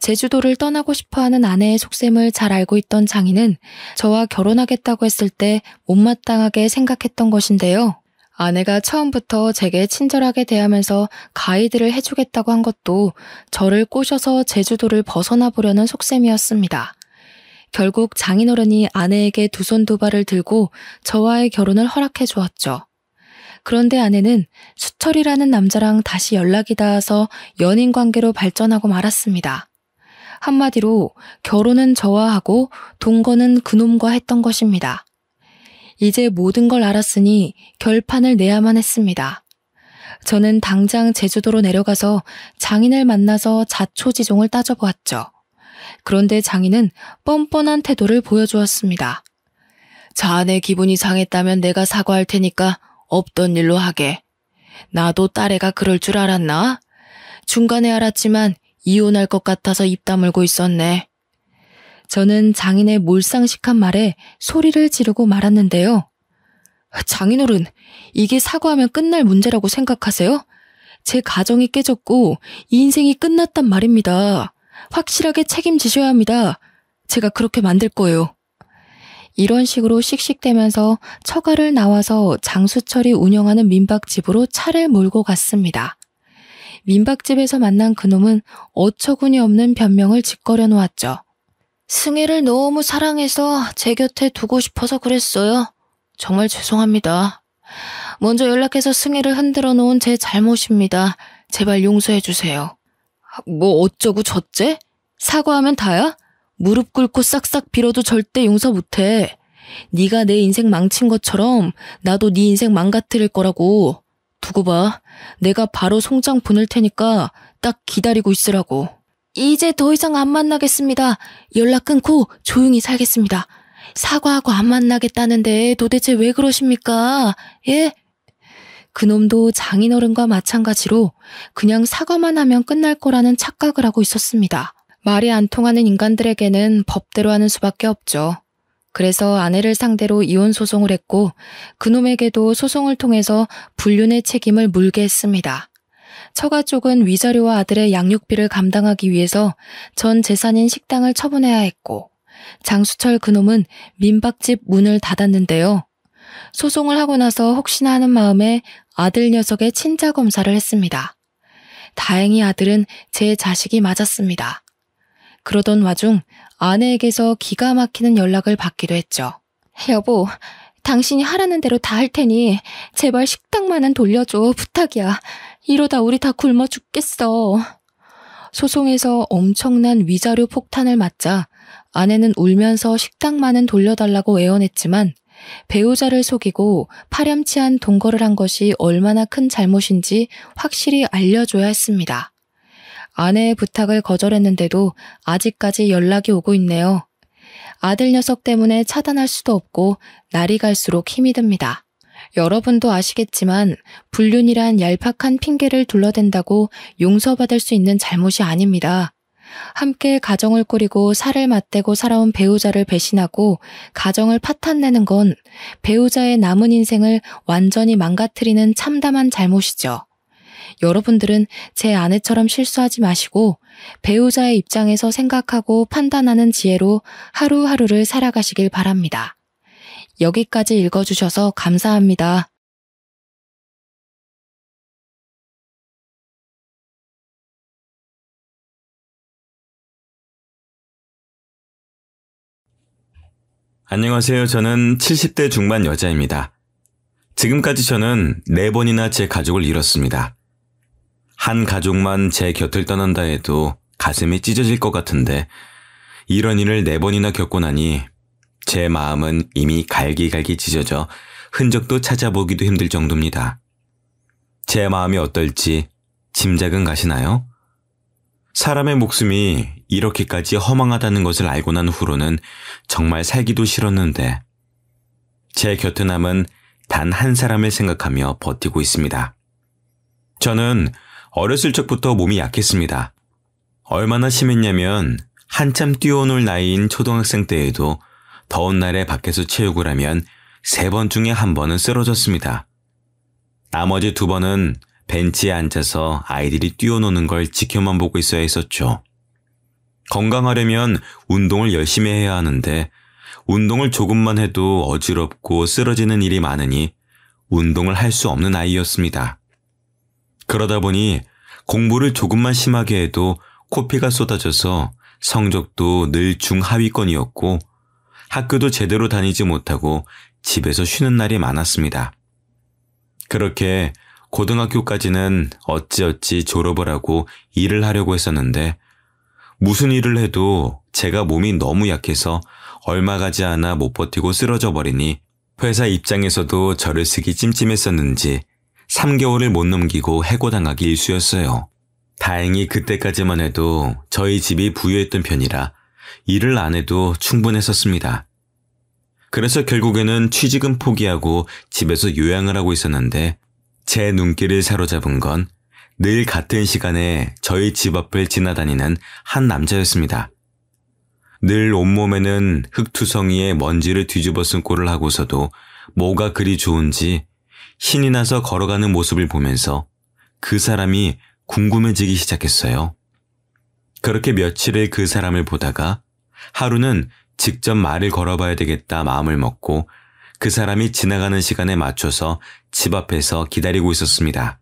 제주도를 떠나고 싶어하는 아내의 속셈을 잘 알고 있던 장인은 저와 결혼하겠다고 했을 때 못마땅하게 생각했던 것인데요. 아내가 처음부터 제게 친절하게 대하면서 가이드를 해주겠다고 한 것도 저를 꼬셔서 제주도를 벗어나 보려는 속셈이었습니다. 결국 장인어른이 아내에게 두 손 두 발을 들고 저와의 결혼을 허락해 주었죠. 그런데 아내는 수철이라는 남자랑 다시 연락이 닿아서 연인 관계로 발전하고 말았습니다. 한마디로 결혼은 저와 하고 동거는 그놈과 했던 것입니다. 이제 모든 걸 알았으니 결판을 내야만 했습니다. 저는 당장 제주도로 내려가서 장인을 만나서 자초지종을 따져보았죠. 그런데 장인은 뻔뻔한 태도를 보여주었습니다. 자네 기분이 상했다면 내가 사과할 테니까 없던 일로 하게. 나도 딸애가 그럴 줄 알았나? 중간에 알았지만 이혼할 것 같아서 입 다물고 있었네. 저는 장인의 몰상식한 말에 소리를 지르고 말았는데요. 장인어른, 이게 사과하면 끝날 문제라고 생각하세요? 제 가정이 깨졌고 인생이 끝났단 말입니다. 확실하게 책임지셔야 합니다. 제가 그렇게 만들 거예요. 이런 식으로 씩씩대면서 처가를 나와서 장수철이 운영하는 민박집으로 차를 몰고 갔습니다. 민박집에서 만난 그놈은 어처구니 없는 변명을 짓거려 놓았죠. 승혜를 너무 사랑해서 제 곁에 두고 싶어서 그랬어요. 정말 죄송합니다. 먼저 연락해서 승혜를 흔들어 놓은 제 잘못입니다. 제발 용서해 주세요. 뭐 어쩌고 저째? 사과하면 다야? 무릎 꿇고 싹싹 빌어도 절대 용서 못해. 네가 내 인생 망친 것처럼 나도 네 인생 망가뜨릴 거라고. 두고 봐. 내가 바로 송장 보낼 테니까 딱 기다리고 있으라고. 이제 더 이상 안 만나겠습니다. 연락 끊고 조용히 살겠습니다. 사과하고 안 만나겠다는데 도대체 왜 그러십니까? 예? 그놈도 장인어른과 마찬가지로 그냥 사과만 하면 끝날 거라는 착각을 하고 있었습니다. 말이 안 통하는 인간들에게는 법대로 하는 수밖에 없죠. 그래서 아내를 상대로 이혼 소송을 했고 그놈에게도 소송을 통해서 불륜의 책임을 물게 했습니다. 처가 쪽은 위자료와 아들의 양육비를 감당하기 위해서 전 재산인 식당을 처분해야 했고 장수철 그놈은 민박집 문을 닫았는데요. 소송을 하고 나서 혹시나 하는 마음에 아들 녀석의 친자 검사를 했습니다. 다행히 아들은 제 자식이 맞았습니다. 그러던 와중 아내에게서 기가 막히는 연락을 받기도 했죠. 여보, 당신이 하라는 대로 다 할 테니 제발 식당만은 돌려줘. 부탁이야. 이러다 우리 다 굶어 죽겠어. 소송에서 엄청난 위자료 폭탄을 맞자 아내는 울면서 식당만은 돌려달라고 애원했지만 배우자를 속이고 파렴치한 동거를 한 것이 얼마나 큰 잘못인지 확실히 알려줘야 했습니다. 아내의 부탁을 거절했는데도 아직까지 연락이 오고 있네요. 아들 녀석 때문에 차단할 수도 없고 날이 갈수록 힘이 듭니다. 여러분도 아시겠지만 불륜이란 얄팍한 핑계를 둘러댄다고 용서받을 수 있는 잘못이 아닙니다. 함께 가정을 꾸리고 살을 맞대고 살아온 배우자를 배신하고 가정을 파탄내는 건 배우자의 남은 인생을 완전히 망가뜨리는 참담한 잘못이죠. 여러분들은 제 아내처럼 실수하지 마시고 배우자의 입장에서 생각하고 판단하는 지혜로 하루하루를 살아가시길 바랍니다. 여기까지 읽어주셔서 감사합니다. 안녕하세요. 저는 70대 중반 여자입니다. 지금까지 저는 4번이나 제 가족을 잃었습니다. 한 가족만 제 곁을 떠난다 해도 가슴이 찢어질 것 같은데 이런 일을 4번이나 겪고 나니 제 마음은 이미 갈기갈기 찢어져 흔적도 찾아보기도 힘들 정도입니다. 제 마음이 어떨지 짐작은 가시나요? 사람의 목숨이 이렇게까지 허망하다는 것을 알고 난 후로는 정말 살기도 싫었는데 제 곁에 남은 단 한 사람을 생각하며 버티고 있습니다. 저는 어렸을 적부터 몸이 약했습니다. 얼마나 심했냐면 한참 뛰어놀 나이인 초등학생 때에도 더운 날에 밖에서 체육을 하면 3번 중에 1번은 쓰러졌습니다. 나머지 2번은 벤치에 앉아서 아이들이 뛰어노는 걸 지켜만 보고 있어야 했었죠. 건강하려면 운동을 열심히 해야 하는데 운동을 조금만 해도 어지럽고 쓰러지는 일이 많으니 운동을 할 수 없는 아이였습니다. 그러다 보니 공부를 조금만 심하게 해도 코피가 쏟아져서 성적도 늘 중하위권이었고 학교도 제대로 다니지 못하고 집에서 쉬는 날이 많았습니다. 그렇게 고등학교까지는 어찌어찌 졸업을 하고 일을 하려고 했었는데 무슨 일을 해도 제가 몸이 너무 약해서 얼마 가지 않아 못 버티고 쓰러져 버리니 회사 입장에서도 저를 쓰기 찜찜했었는지 3개월을 못 넘기고 해고당하기 일쑤였어요. 다행히 그때까지만 해도 저희 집이 부유했던 편이라 일을 안 해도 충분했었습니다. 그래서 결국에는 취직은 포기하고 집에서 요양을 하고 있었는데 제 눈길을 사로잡은 건 늘 같은 시간에 저희 집 앞을 지나다니는 한 남자였습니다. 늘 온몸에는 흙투성이에 먼지를 뒤집어 쓴 꼴을 하고서도 뭐가 그리 좋은지 신이 나서 걸어가는 모습을 보면서 그 사람이 궁금해지기 시작했어요. 그렇게 며칠을 그 사람을 보다가 하루는 직접 말을 걸어봐야 되겠다 마음을 먹고 그 사람이 지나가는 시간에 맞춰서 집 앞에서 기다리고 있었습니다.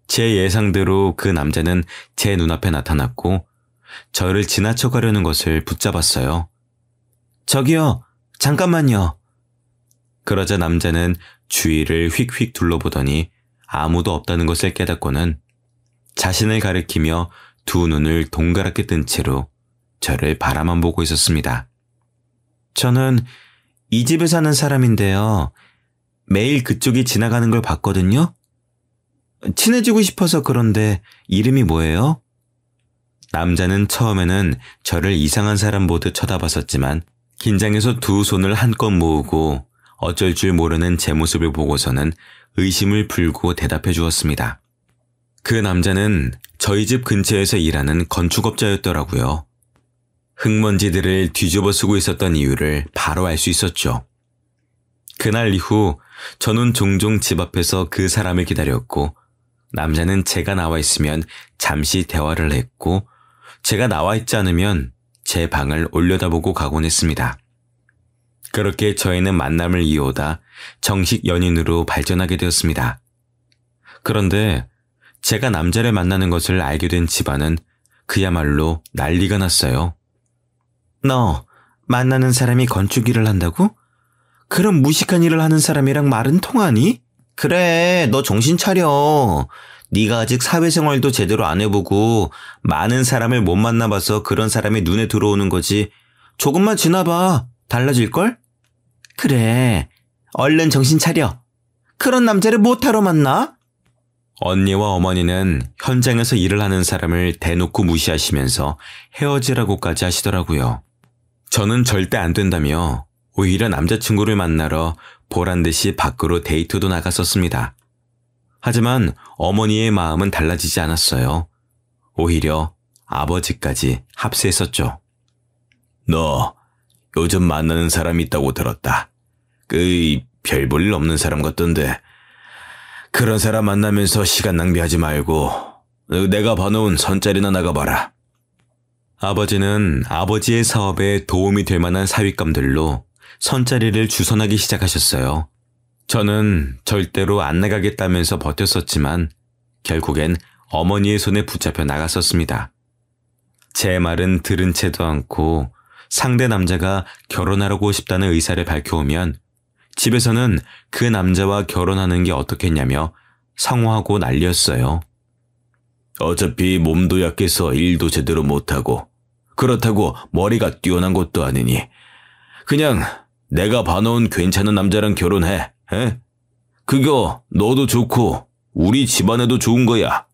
제 예상대로 그 남자는 제 눈앞에 나타났고 저를 지나쳐 가려는 것을 붙잡았어요. 저기요, 잠깐만요. 그러자 남자는 주위를 휙휙 둘러보더니 아무도 없다는 것을 깨닫고는 자신을 가리키며 두 눈을 동그랗게 뜬 채로 저를 바라만 보고 있었습니다. 저는 이 집에 사는 사람인데요. 매일 그쪽이 지나가는 걸 봤거든요. 친해지고 싶어서 그런데 이름이 뭐예요? 남자는 처음에는 저를 이상한 사람 보듯 쳐다봤었지만 긴장해서 두 손을 한껏 모으고 어쩔 줄 모르는 제 모습을 보고서는 의심을 풀고 대답해 주었습니다. 그 남자는 저희 집 근처에서 일하는 건축업자였더라고요. 흙먼지들을 뒤집어 쓰고 있었던 이유를 바로 알 수 있었죠. 그날 이후 저는 종종 집 앞에서 그 사람을 기다렸고 남자는 제가 나와 있으면 잠시 대화를 했고 제가 나와 있지 않으면 제 방을 올려다보고 가곤 했습니다. 그렇게 저희는 만남을 이어오다 정식 연인으로 발전하게 되었습니다. 그런데 제가 남자를 만나는 것을 알게 된 집안은 그야말로 난리가 났어요. 너 만나는 사람이 건축 일을 한다고? 그럼 무식한 일을 하는 사람이랑 말은 통하니? 그래, 너 정신 차려. 네가 아직 사회생활도 제대로 안 해보고 많은 사람을 못 만나봐서 그런 사람이 눈에 들어오는 거지. 조금만 지나봐. 달라질걸? 그래, 얼른 정신 차려. 그런 남자를 못하러 만나? 언니와 어머니는 현장에서 일을 하는 사람을 대놓고 무시하시면서 헤어지라고까지 하시더라고요. 저는 절대 안 된다며 오히려 남자친구를 만나러 보란듯이 밖으로 데이트도 나갔었습니다. 하지만 어머니의 마음은 달라지지 않았어요. 오히려 아버지까지 합세했었죠. 너 요즘 만나는 사람이 있다고 들었다. 별 볼 일 없는 사람 같던데. 그런 사람 만나면서 시간 낭비하지 말고 내가 봐놓은 선짜리나 나가봐라. 아버지는 아버지의 사업에 도움이 될 만한 사윗감들로 선짜리를 주선하기 시작하셨어요. 저는 절대로 안 나가겠다면서 버텼었지만 결국엔 어머니의 손에 붙잡혀 나갔었습니다. 제 말은 들은 채도 않고 상대 남자가 결혼하고 싶다는 의사를 밝혀오면 집에서는 그 남자와 결혼하는 게 어떻겠냐며 성화하고 난리였어요. 어차피 몸도 약해서 일도 제대로 못하고 그렇다고 머리가 뛰어난 것도 아니니 그냥 내가 봐놓은 괜찮은 남자랑 결혼해. 에? 그거 너도 좋고 우리 집안에도 좋은 거야.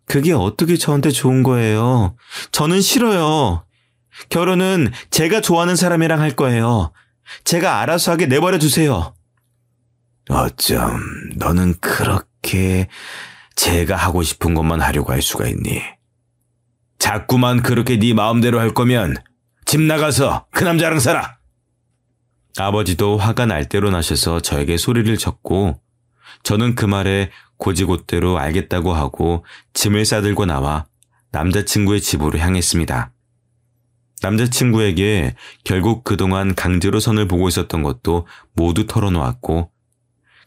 그게 어떻게 저한테 좋은 거예요? 저는 싫어요. 결혼은 제가 좋아하는 사람이랑 할 거예요. 제가 알아서 하게 내버려 두세요. 어쩜 너는 그렇게 제가 하고 싶은 것만 하려고 할 수가 있니? 자꾸만 그렇게 네 마음대로 할 거면 집 나가서 그 남자랑 살아. 아버지도 화가 날 대로 나셔서 저에게 소리를 쳤고 저는 그 말에 고지곳대로 알겠다고 하고 짐을 싸들고 나와 남자친구의 집으로 향했습니다. 남자친구에게 결국 그동안 강제로 선을 보고 있었던 것도 모두 털어놓았고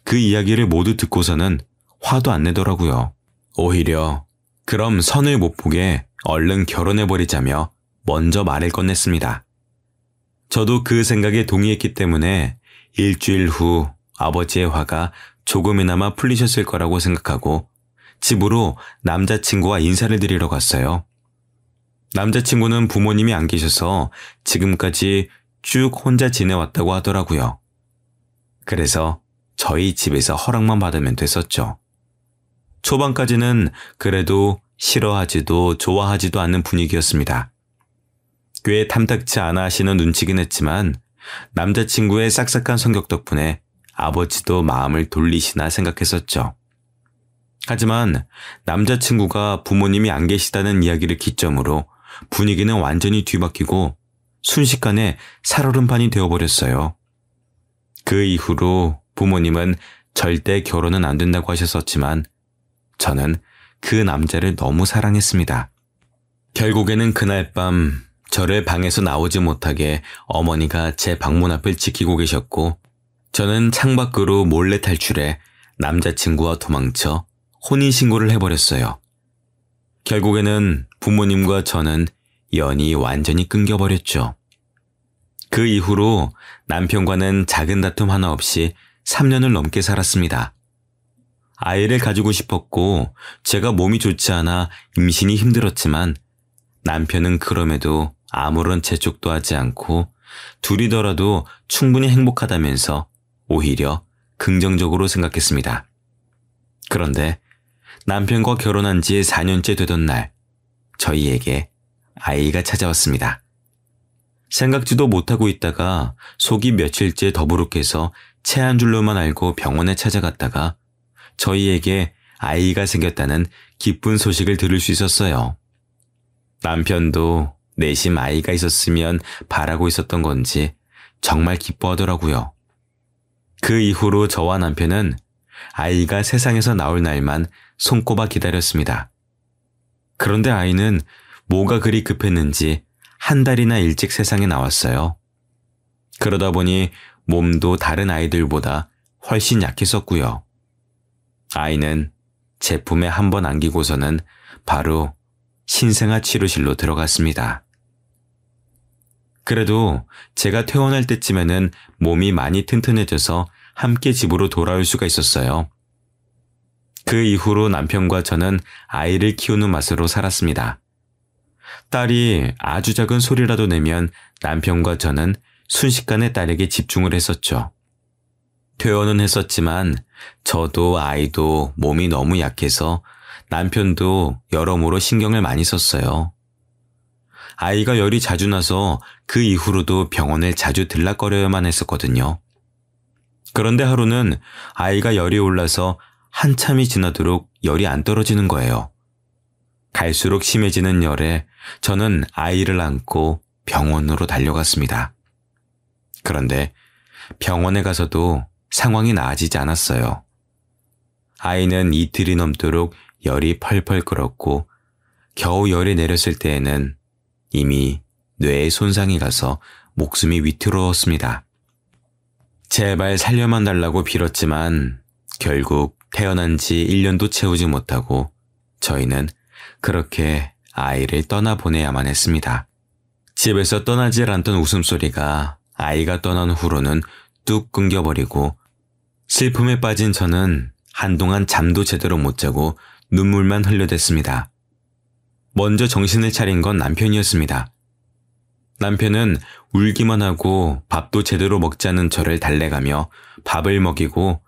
그 이야기를 모두 듣고서는 화도 안 내더라고요. 오히려 그럼 선을 못 보게 얼른 결혼해버리자며 먼저 말을 꺼냈습니다. 저도 그 생각에 동의했기 때문에 일주일 후 아버지의 화가 조금이나마 풀리셨을 거라고 생각하고 집으로 남자친구와 인사를 드리러 갔어요. 남자친구는 부모님이 안 계셔서 지금까지 쭉 혼자 지내왔다고 하더라고요. 그래서 저희 집에서 허락만 받으면 됐었죠. 초반까지는 그래도 싫어하지도 좋아하지도 않는 분위기였습니다. 꽤 탐탁치 않아 하시는 눈치긴 했지만 남자친구의 싹싹한 성격 덕분에 아버지도 마음을 돌리시나 생각했었죠. 하지만 남자친구가 부모님이 안 계시다는 이야기를 기점으로 분위기는 완전히 뒤바뀌고 순식간에 살얼음판이 되어버렸어요. 그 이후로 부모님은 절대 결혼은 안 된다고 하셨었지만 저는 그 남자를 너무 사랑했습니다. 결국에는 그날 밤 저를 방에서 나오지 못하게 어머니가 제 방문 앞을 지키고 계셨고 저는 창밖으로 몰래 탈출해 남자친구와 도망쳐 혼인신고를 해버렸어요. 결국에는 부모님과 저는 연이 완전히 끊겨버렸죠. 그 이후로 남편과는 작은 다툼 하나 없이 3년을 넘게 살았습니다. 아이를 가지고 싶었고 제가 몸이 좋지 않아 임신이 힘들었지만 남편은 그럼에도 아무런 재촉도 하지 않고 둘이더라도 충분히 행복하다면서 오히려 긍정적으로 생각했습니다. 그런데 남편과 결혼한 지 4년째 되던 날 저희에게 아이가 찾아왔습니다. 생각지도 못하고 있다가 속이 며칠째 더부룩해서 체한 줄로만 알고 병원에 찾아갔다가 저희에게 아이가 생겼다는 기쁜 소식을 들을 수 있었어요. 남편도 내심 아이가 있었으면 바라고 있었던 건지 정말 기뻐하더라고요. 그 이후로 저와 남편은 아이가 세상에서 나올 날만 손꼽아 기다렸습니다. 그런데 아이는 뭐가 그리 급했는지 한 달이나 일찍 세상에 나왔어요. 그러다 보니 몸도 다른 아이들보다 훨씬 약했었고요. 아이는 제 품에 한 번 안기고서는 바로 신생아 치료실로 들어갔습니다. 그래도 제가 퇴원할 때쯤에는 몸이 많이 튼튼해져서 함께 집으로 돌아올 수가 있었어요. 그 이후로 남편과 저는 아이를 키우는 맛으로 살았습니다. 딸이 아주 작은 소리라도 내면 남편과 저는 순식간에 딸에게 집중을 했었죠. 퇴원은 했었지만 저도 아이도 몸이 너무 약해서 남편도 여러모로 신경을 많이 썼어요. 아이가 열이 자주 나서 그 이후로도 병원을 자주 들락거려야만 했었거든요. 그런데 하루는 아이가 열이 올라서 한참이 지나도록 열이 안 떨어지는 거예요. 갈수록 심해지는 열에 저는 아이를 안고 병원으로 달려갔습니다. 그런데 병원에 가서도 상황이 나아지지 않았어요. 아이는 이틀이 넘도록 열이 펄펄 끓었고 겨우 열이 내렸을 때에는 이미 뇌에 손상이 가서 목숨이 위태로웠습니다. 제발 살려만 달라고 빌었지만 결국 태어난 지 1년도 채우지 못하고 저희는 그렇게 아이를 떠나보내야만 했습니다. 집에서 떠나질 않던 웃음소리가 아이가 떠난 후로는 뚝 끊겨버리고 슬픔에 빠진 저는 한동안 잠도 제대로 못 자고 눈물만 흘려댔습니다. 먼저 정신을 차린 건 남편이었습니다. 남편은 울기만 하고 밥도 제대로 먹지 않은 저를 달래가며 밥을 먹이고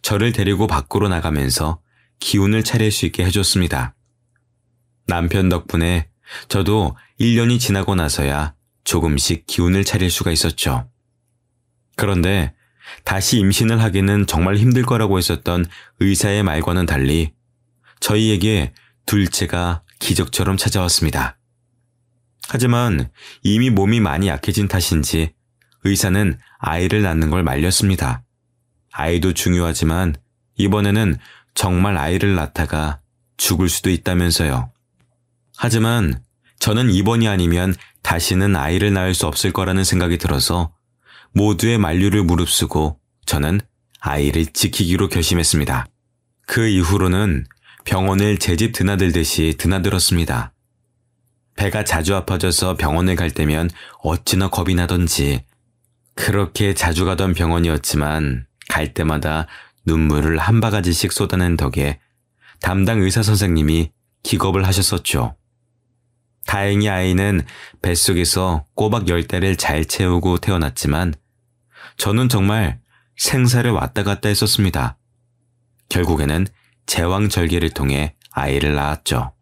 저를 데리고 밖으로 나가면서 기운을 차릴 수 있게 해줬습니다. 남편 덕분에 저도 1년이 지나고 나서야 조금씩 기운을 차릴 수가 있었죠. 그런데 다시 임신을 하기는 정말 힘들 거라고 했었던 의사의 말과는 달리 저희에게 둘째가 기적처럼 찾아왔습니다. 하지만 이미 몸이 많이 약해진 탓인지 의사는 아이를 낳는 걸 말렸습니다. 아이도 중요하지만 이번에는 정말 아이를 낳다가 죽을 수도 있다면서요. 하지만 저는 이번이 아니면 다시는 아이를 낳을 수 없을 거라는 생각이 들어서 모두의 만류를 무릅쓰고 저는 아이를 지키기로 결심했습니다. 그 이후로는 병원을 제 집 드나들듯이 드나들었습니다. 배가 자주 아파져서 병원을 갈 때면 어찌나 겁이 나던지 그렇게 자주 가던 병원이었지만 갈 때마다 눈물을 한 바가지씩 쏟아낸 덕에 담당 의사 선생님이 기겁을 하셨었죠. 다행히 아이는 뱃속에서 꼬박 10달을 잘 채우고 태어났지만 저는 정말 생사를 왔다 갔다 했었습니다. 결국에는 제왕절개를 통해 아이를 낳았죠.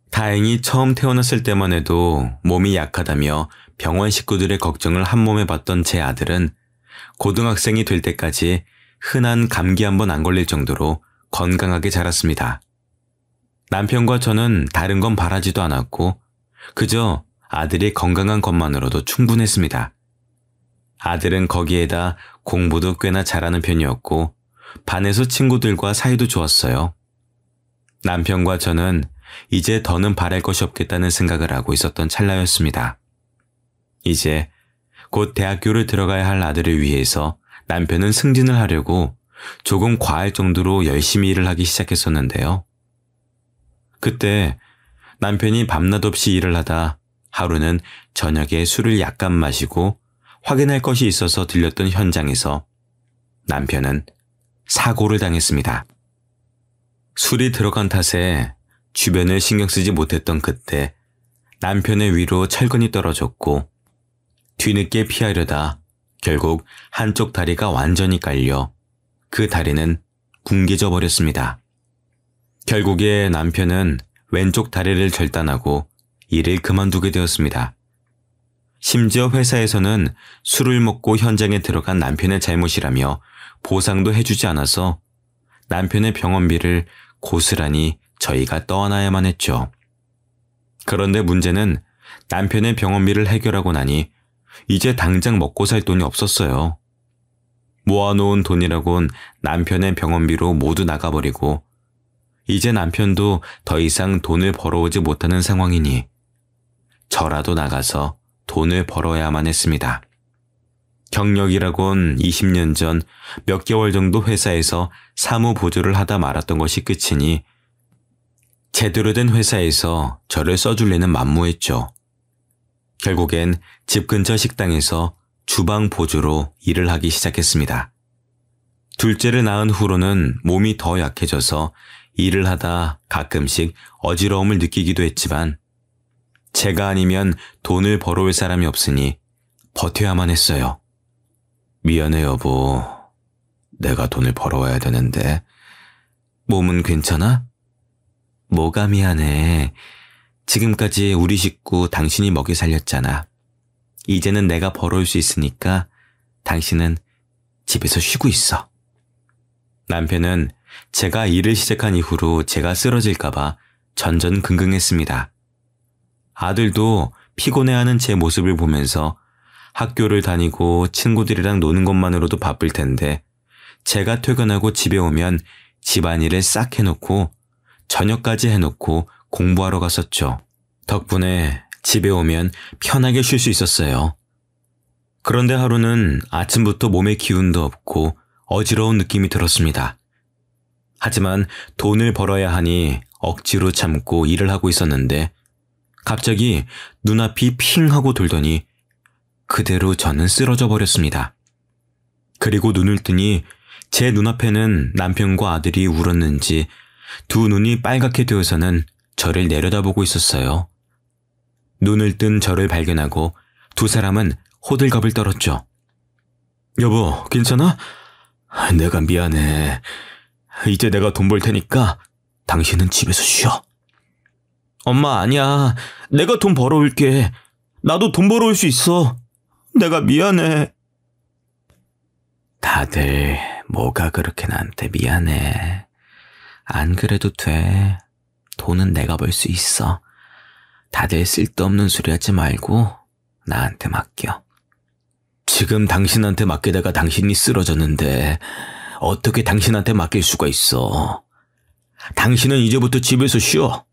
다행히 처음 태어났을 때만 해도 몸이 약하다며 병원 식구들의 걱정을 한 몸에 받던 제 아들은 고등학생이 될 때까지 흔한 감기 한 번 안 걸릴 정도로 건강하게 자랐습니다. 남편과 저는 다른 건 바라지도 않았고 그저 아들이 건강한 것만으로도 충분했습니다. 아들은 거기에다 공부도 꽤나 잘하는 편이었고 반에서 친구들과 사이도 좋았어요. 남편과 저는 이제 더는 바랄 것이 없겠다는 생각을 하고 있었던 찰나였습니다. 이제 곧 대학교를 들어가야 할 아들을 위해서 남편은 승진을 하려고 조금 과할 정도로 열심히 일을 하기 시작했었는데요. 그때 남편이 밤낮 없이 일을 하다 하루는 저녁에 술을 약간 마시고 확인할 것이 있어서 들렸던 현장에서 남편은 사고를 당했습니다. 술이 들어간 탓에 주변을 신경 쓰지 못했던 그때 남편의 위로 철근이 떨어졌고 뒤늦게 피하려다 결국 한쪽 다리가 완전히 깔려 그 다리는 뭉개져 버렸습니다. 결국에 남편은 왼쪽 다리를 절단하고 일을 그만두게 되었습니다. 심지어 회사에서는 술을 먹고 현장에 들어간 남편의 잘못이라며 보상도 해주지 않아서 남편의 병원비를 고스란히 저희가 떠안아야만 했죠. 그런데 문제는 남편의 병원비를 해결하고 나니 이제 당장 먹고 살 돈이 없었어요. 모아놓은 돈이라곤 남편의 병원비로 모두 나가버리고 이제 남편도 더 이상 돈을 벌어오지 못하는 상황이니 저라도 나가서 돈을 벌어야만 했습니다. 경력이라곤 20년 전 몇 개월 정도 회사에서 사무 보조를 하다 말았던 것이 끝이니 제대로 된 회사에서 저를 써줄 리는 만무했죠. 결국엔 집 근처 식당에서 주방 보조로 일을 하기 시작했습니다. 둘째를 낳은 후로는 몸이 더 약해져서 일을 하다 가끔씩 어지러움을 느끼기도 했지만 제가 아니면 돈을 벌어올 사람이 없으니 버텨야만 했어요. 미안해 여보. 내가 돈을 벌어와야 되는데. 몸은 괜찮아? 뭐가 미안해. 지금까지 우리 식구 당신이 먹여 살렸잖아. 이제는 내가 벌어올 수 있으니까 당신은 집에서 쉬고 있어. 남편은 제가 일을 시작한 이후로 제가 쓰러질까봐 전전긍긍했습니다. 아들도 피곤해하는 제 모습을 보면서 학교를 다니고 친구들이랑 노는 것만으로도 바쁠 텐데 제가 퇴근하고 집에 오면 집안일을 싹 해놓고 저녁까지 해놓고 공부하러 갔었죠. 덕분에 집에 오면 편하게 쉴 수 있었어요. 그런데 하루는 아침부터 몸에 기운도 없고 어지러운 느낌이 들었습니다. 하지만 돈을 벌어야 하니 억지로 참고 일을 하고 있었는데 갑자기 눈앞이 핑 하고 돌더니 그대로 저는 쓰러져 버렸습니다. 그리고 눈을 뜨니 제 눈앞에는 남편과 아들이 울었는지 두 눈이 빨갛게 되어서는 저를 내려다보고 있었어요. 눈을 뜬 저를 발견하고 두 사람은 호들갑을 떨었죠. 여보, 괜찮아? 내가 미안해. 이제 내가 돈 벌 테니까 당신은 집에서 쉬어. 엄마, 아니야. 내가 돈 벌어올게. 나도 돈 벌어올 수 있어. 내가 미안해. 다들 뭐가 그렇게 나한테 미안해. 안 그래도 돼. 돈은 내가 벌 수 있어. 다들 쓸데없는 소리 하지 말고 나한테 맡겨. 지금 당신한테 맡기다가 당신이 쓰러졌는데 어떻게 당신한테 맡길 수가 있어. 당신은 이제부터 집에서 쉬어.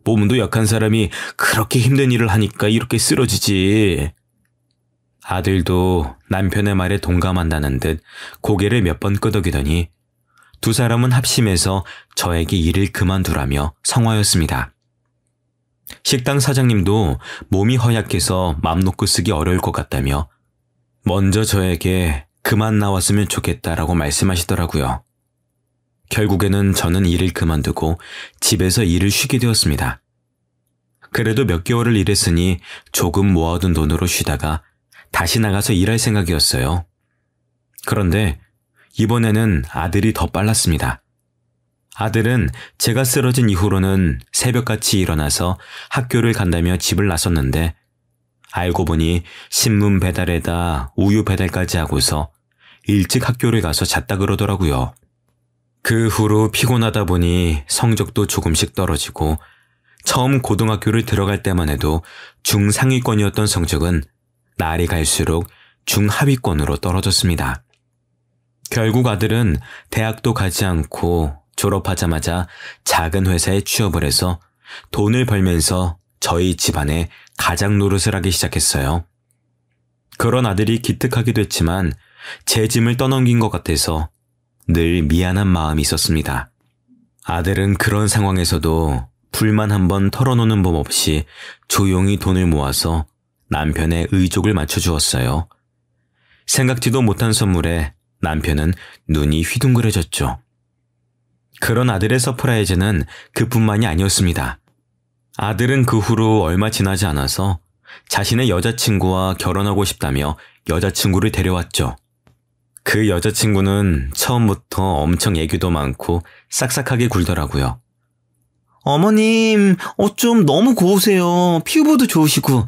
몸도 약한 사람이 그렇게 힘든 일을 하니까 이렇게 쓰러지지. 아들도 남편의 말에 동감한다는 듯 고개를 몇 번 끄덕이더니 두 사람은 합심해서 저에게 일을 그만두라며 성화였습니다. 식당 사장님도 몸이 허약해서 맘 놓고 쓰기 어려울 것 같다며 먼저 저에게 그만 나왔으면 좋겠다라고 말씀하시더라고요. 결국에는 저는 일을 그만두고 집에서 일을 쉬게 되었습니다. 그래도 몇 개월을 일했으니 조금 모아둔 돈으로 쉬다가 다시 나가서 일할 생각이었어요. 그런데 이번에는 아들이 더 빨랐습니다. 아들은 제가 쓰러진 이후로는 새벽같이 일어나서 학교를 간다며 집을 나섰는데 알고 보니 신문 배달에다 우유 배달까지 하고서 일찍 학교를 가서 잤다 그러더라고요. 그 후로 피곤하다 보니 성적도 조금씩 떨어지고 처음 고등학교를 들어갈 때만 해도 중상위권이었던 성적은 날이 갈수록 중하위권으로 떨어졌습니다. 결국 아들은 대학도 가지 않고 졸업하자마자 작은 회사에 취업을 해서 돈을 벌면서 저희 집안에 가장 노릇을 하기 시작했어요. 그런 아들이 기특하기도 했지만 제 짐을 떠넘긴 것 같아서 늘 미안한 마음이 있었습니다. 아들은 그런 상황에서도 불만 한번 털어놓는 법 없이 조용히 돈을 모아서 남편의 의족을 맞춰주었어요. 생각지도 못한 선물에 남편은 눈이 휘둥그레졌죠. 그런 아들의 서프라이즈는 그뿐만이 아니었습니다. 아들은 그 후로 얼마 지나지 않아서 자신의 여자친구와 결혼하고 싶다며 여자친구를 데려왔죠. 그 여자친구는 처음부터 엄청 애교도 많고 싹싹하게 굴더라고요. 어머님, 좀 너무 고우세요. 피부도 좋으시고.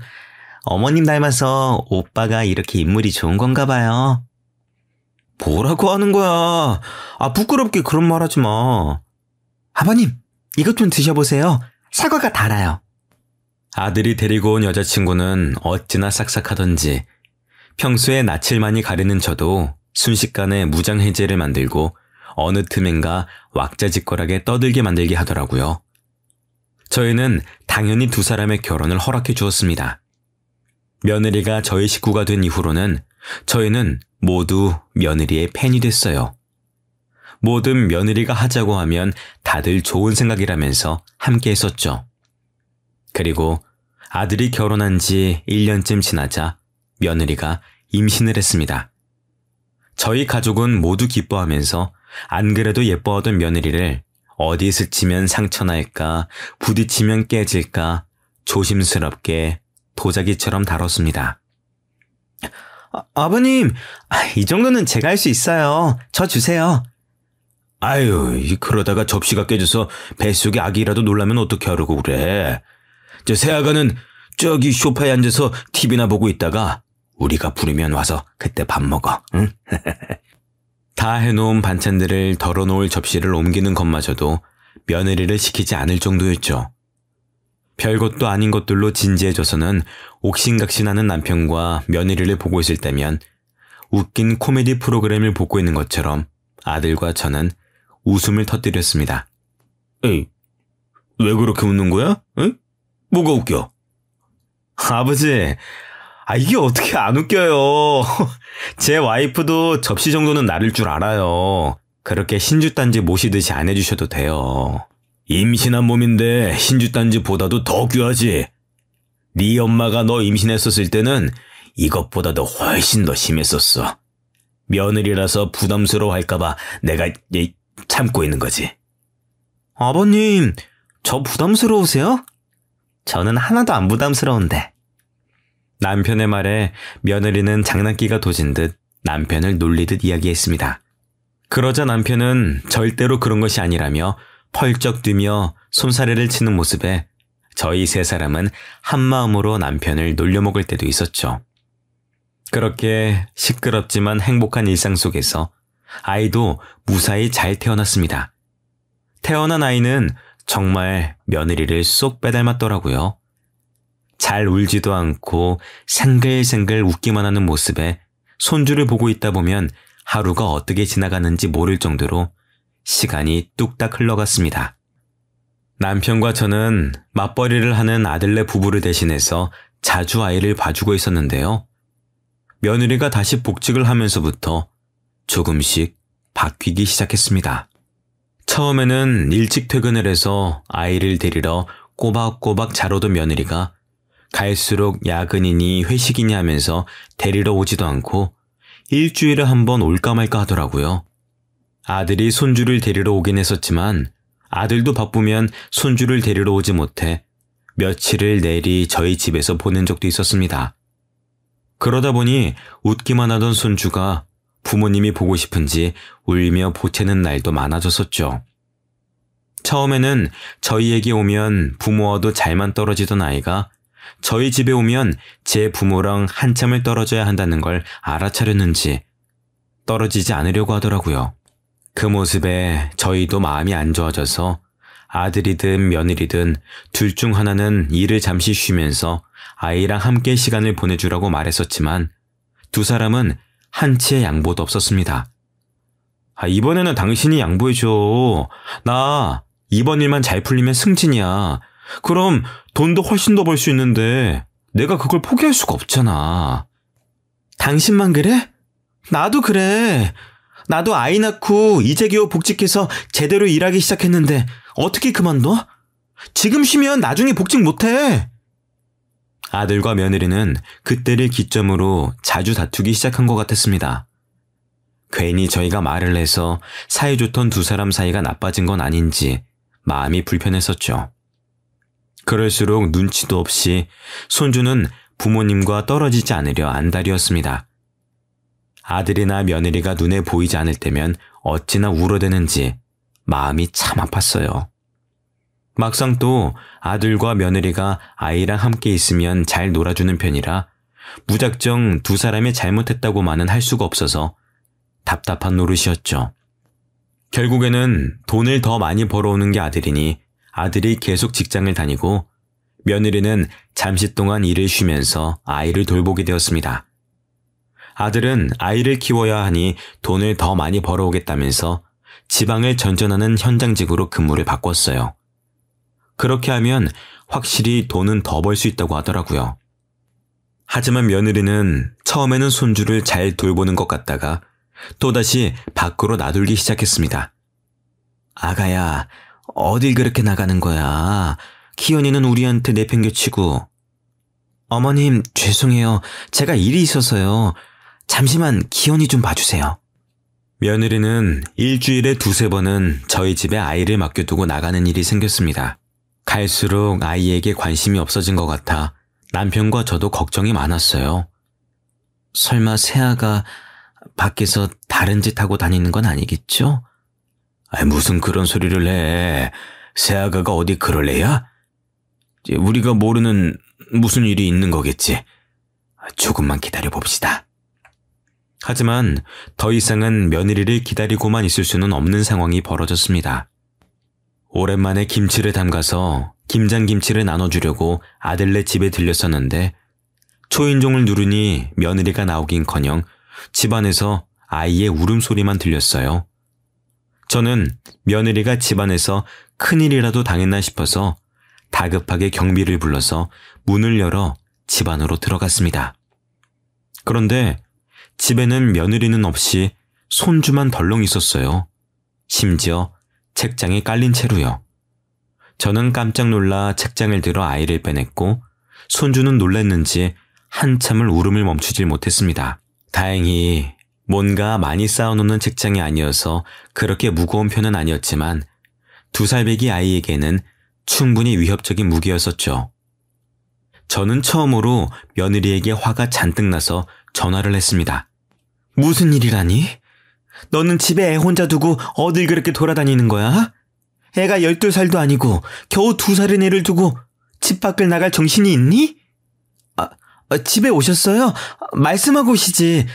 어머님 닮아서 오빠가 이렇게 인물이 좋은 건가 봐요. 뭐라고 하는 거야? 부끄럽게 그런 말 하지 마. 아버님, 이것 좀 드셔보세요. 사과가 달아요. 아들이 데리고 온 여자친구는 어찌나 싹싹하던지 평소에 낯을 많이 가리는 저도 순식간에 무장해제를 만들고 어느 틈엔가 왁자지껄하게 떠들게 만들게 하더라고요. 저희는 당연히 두 사람의 결혼을 허락해 주었습니다. 며느리가 저희 식구가 된 이후로는 저희는 모두 며느리의 팬이 됐어요. 뭐든 며느리가 하자고 하면 다들 좋은 생각이라면서 함께 했었죠. 그리고 아들이 결혼한 지 1년쯤 지나자 며느리가 임신을 했습니다. 저희 가족은 모두 기뻐하면서 안 그래도 예뻐하던 며느리를 어디 스치면 상처날까, 부딪히면 깨질까 조심스럽게 도자기처럼 다뤘습니다. 아버님, 이 정도는 제가 할 수 있어요. 저 주세요. 아유, 그러다가 접시가 깨져서 뱃속에 아기라도 놀라면 어떻게 하려고 그래. 저 새아가는 저기 소파에 앉아서 TV나 보고 있다가 우리가 부르면 와서 그때 밥 먹어, 응? 다 해놓은 반찬들을 덜어놓을 접시를 옮기는 것마저도 며느리를 시키지 않을 정도였죠. 별것도 아닌 것들로 진지해져서는 옥신각신하는 남편과 며느리를 보고 있을 때면 웃긴 코미디 프로그램을 보고 있는 것처럼 아들과 저는 웃음을 터뜨렸습니다. 에이, 왜 그렇게 웃는 거야? 응? 뭐가 웃겨? 아버지, 이게 어떻게 안 웃겨요. 제 와이프도 접시 정도는 나를 줄 알아요. 그렇게 신주단지 모시듯이 안 해주셔도 돼요. 임신한 몸인데 신주단지보다도 더 귀하지. 네 엄마가 너 임신했었을 때는 이것보다도 훨씬 더 심했었어. 며느리라서 부담스러워할까봐 내가 참고 있는 거지. 아버님, 저 부담스러우세요? 저는 하나도 안 부담스러운데. 남편의 말에 며느리는 장난기가 도진 듯 남편을 놀리듯 이야기했습니다. 그러자 남편은 절대로 그런 것이 아니라며 펄쩍 뛰며 손사래를 치는 모습에 저희 세 사람은 한마음으로 남편을 놀려먹을 때도 있었죠. 그렇게 시끄럽지만 행복한 일상 속에서 아이도 무사히 잘 태어났습니다. 태어난 아이는 정말 며느리를 쏙 빼닮았더라고요. 잘 울지도 않고 생글생글 웃기만 하는 모습에 손주를 보고 있다 보면 하루가 어떻게 지나가는지 모를 정도로 시간이 뚝딱 흘러갔습니다. 남편과 저는 맞벌이를 하는 아들네 부부를 대신해서 자주 아이를 봐주고 있었는데요. 며느리가 다시 복직을 하면서부터 조금씩 바뀌기 시작했습니다. 처음에는 일찍 퇴근을 해서 아이를 데리러 꼬박꼬박 자러던 며느리가 갈수록 야근이니 회식이니 하면서 데리러 오지도 않고 일주일에 한 번 올까 말까 하더라고요. 아들이 손주를 데리러 오긴 했었지만 아들도 바쁘면 손주를 데리러 오지 못해 며칠을 내리 저희 집에서 보낸 적도 있었습니다. 그러다 보니 웃기만 하던 손주가 부모님이 보고 싶은지 울며 보채는 날도 많아졌었죠. 처음에는 저희에게 오면 부모와도 잘만 떨어지던 아이가 저희 집에 오면 제 부모랑 한참을 떨어져야 한다는 걸 알아차렸는지 떨어지지 않으려고 하더라고요. 그 모습에 저희도 마음이 안 좋아져서 아들이든 며느리든 둘 중 하나는 일을 잠시 쉬면서 아이랑 함께 시간을 보내주라고 말했었지만 두 사람은 한치의 양보도 없었습니다. 이번에는 당신이 양보해줘. 나 이번 일만 잘 풀리면 승진이야. 그럼 돈도 훨씬 더 벌 수 있는데 내가 그걸 포기할 수가 없잖아. 당신만 그래? 나도 그래. 나도 아이 낳고 이제 겨우 복직해서 제대로 일하기 시작했는데 어떻게 그만둬? 지금 쉬면 나중에 복직 못해. 아들과 며느리는 그때를 기점으로 자주 다투기 시작한 것 같았습니다. 괜히 저희가 말을 해서 사이좋던 두 사람 사이가 나빠진 건 아닌지 마음이 불편했었죠. 그럴수록 눈치도 없이 손주는 부모님과 떨어지지 않으려 안달이었습니다. 아들이나 며느리가 눈에 보이지 않을 때면 어찌나 울어대는지 마음이 참 아팠어요. 막상 또 아들과 며느리가 아이랑 함께 있으면 잘 놀아주는 편이라 무작정 두 사람이 잘못했다고만은 할 수가 없어서 답답한 노릇이었죠. 결국에는 돈을 더 많이 벌어오는 게 아들이니 아들이 계속 직장을 다니고 며느리는 잠시 동안 일을 쉬면서 아이를 돌보게 되었습니다. 아들은 아이를 키워야 하니 돈을 더 많이 벌어오겠다면서 지방을 전전하는 현장직으로 근무를 바꿨어요. 그렇게 하면 확실히 돈은 더 벌 수 있다고 하더라고요. 하지만 며느리는 처음에는 손주를 잘 돌보는 것 같다가 또다시 밖으로 나돌기 시작했습니다. 아가야, 어딜 그렇게 나가는 거야? 기현이는 우리한테 내팽개치고. 어머님, 죄송해요. 제가 일이 있어서요. 잠시만 기현이 좀 봐주세요. 며느리는 일주일에 2-3번은 저희 집에 아이를 맡겨두고 나가는 일이 생겼습니다. 갈수록 아이에게 관심이 없어진 것 같아 남편과 저도 걱정이 많았어요. 설마 새아가 밖에서 다른 짓 하고 다니는 건 아니겠죠? 무슨 그런 소리를 해. 새아가가 어디 그럴 애야? 우리가 모르는 무슨 일이 있는 거겠지. 조금만 기다려봅시다. 하지만 더 이상은 며느리를 기다리고만 있을 수는 없는 상황이 벌어졌습니다. 오랜만에 김치를 담가서 김장김치를 나눠주려고 아들네 집에 들렸었는데 초인종을 누르니 며느리가 나오긴커녕 집안에서 아이의 울음소리만 들렸어요. 저는 며느리가 집안에서 큰일이라도 당했나 싶어서 다급하게 경비를 불러서 문을 열어 집 안으로 들어갔습니다. 그런데 집에는 며느리는 없이 손주만 덜렁 있었어요. 심지어 책장에 깔린 채로요. 저는 깜짝 놀라 책장을 들어 아이를 빼냈고 손주는 놀랐는지 한참을 울음을 멈추질 못했습니다. 다행히 뭔가 많이 쌓아놓는 책장이 아니어서 그렇게 무거운 편은 아니었지만 2살배기 아이에게는 충분히 위협적인 무기였었죠. 저는 처음으로 며느리에게 화가 잔뜩 나서 전화를 했습니다. 무슨 일이라니? 너는 집에 애 혼자 두고 어딜 그렇게 돌아다니는 거야? 애가 12살도 아니고 겨우 2살인 애를 두고 집 밖을 나갈 정신이 있니? 집에 오셨어요? 말씀하고 오시지.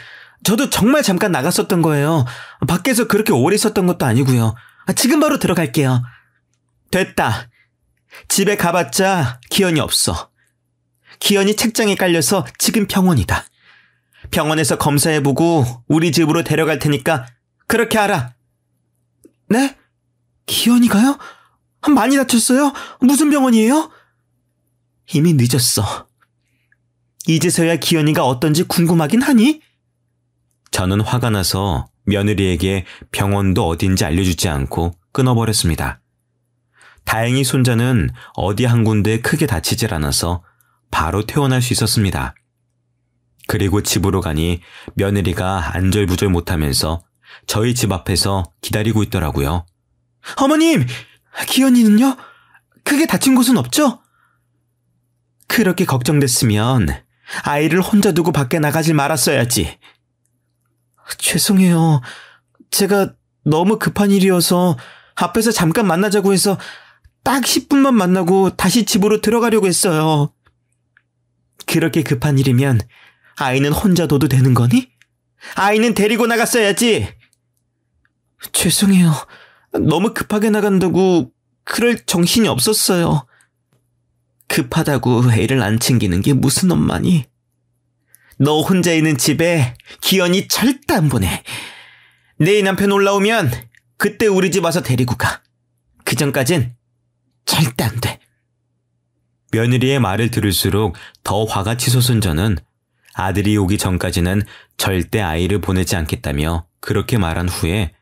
저도 정말 잠깐 나갔었던 거예요. 밖에서 그렇게 오래 있었던 것도 아니고요. 지금 바로 들어갈게요. 됐다. 집에 가봤자 기현이 없어. 기현이 책장에 깔려서 지금 병원이다. 병원에서 검사해보고 우리 집으로 데려갈 테니까 그렇게 하라. 네? 기현이가요? 많이 다쳤어요? 무슨 병원이에요? 이미 늦었어. 이제서야 기현이가 어떤지 궁금하긴 하니? 저는 화가 나서 며느리에게 병원도 어딘지 알려주지 않고 끊어버렸습니다. 다행히 손자는 어디 한 군데 크게 다치질 않아서 바로 퇴원할 수 있었습니다. 그리고 집으로 가니 며느리가 안절부절 못하면서 저희 집 앞에서 기다리고 있더라고요. 어머님! 기현이는요? 크게 다친 곳은 없죠? 그렇게 걱정됐으면 아이를 혼자 두고 밖에 나가질 말았어야지. 죄송해요. 제가 너무 급한 일이어서 앞에서 잠깐 만나자고 해서 딱 10분만 만나고 다시 집으로 들어가려고 했어요. 그렇게 급한 일이면 아이는 혼자 둬도 되는 거니? 아이는 데리고 나갔어야지. 죄송해요. 너무 급하게 나간다고 그럴 정신이 없었어요. 급하다고 애를 안 챙기는 게 무슨 엄마니? 너 혼자 있는 집에 기현이 절대 안 보내. 내 남편 올라오면 그때 우리 집 와서 데리고 가. 그 전까진 절대 안 돼. 며느리의 말을 들을수록 더 화가 치솟은 저는 아들이 오기 전까지는 절대 아이를 보내지 않겠다며 그렇게 말한 후에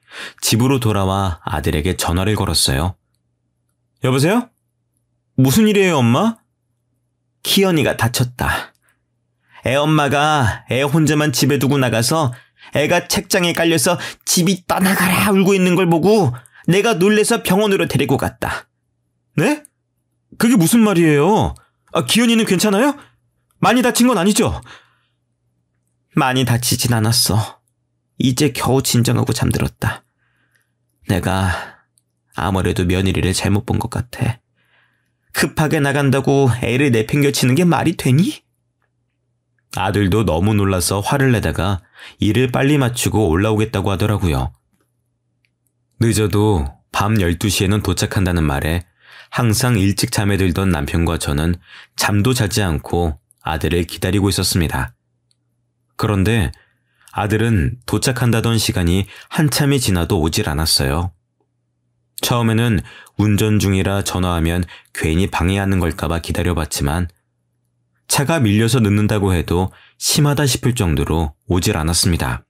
집으로 돌아와 아들에게 전화를 걸었어요. 여보세요? 무슨 일이에요, 엄마? 키연이가 다쳤다. 애엄마가 애 혼자만 집에 두고 나가서 애가 책장에 깔려서 집이 떠나가라 울고 있는 걸 보고 내가 놀래서 병원으로 데리고 갔다. 네? 그게 무슨 말이에요? 기현이는 괜찮아요? 많이 다친 건 아니죠? 많이 다치진 않았어. 이제 겨우 진정하고 잠들었다. 내가 아무래도 며느리를 잘못 본 것 같아. 급하게 나간다고 애를 내팽겨치는 게 말이 되니? 아들도 너무 놀라서 화를 내다가 일을 빨리 마치고 올라오겠다고 하더라고요. 늦어도 밤 12시에는 도착한다는 말에 항상 일찍 잠에 들던 남편과 저는 잠도 자지 않고 아들을 기다리고 있었습니다. 그런데 아들은 도착한다던 시간이 한참이 지나도 오질 않았어요. 처음에는 운전 중이라 전화하면 괜히 방해하는 걸까봐 기다려봤지만 차가 밀려서 늦는다고 해도 심하다 싶을 정도로 오질 않았습니다.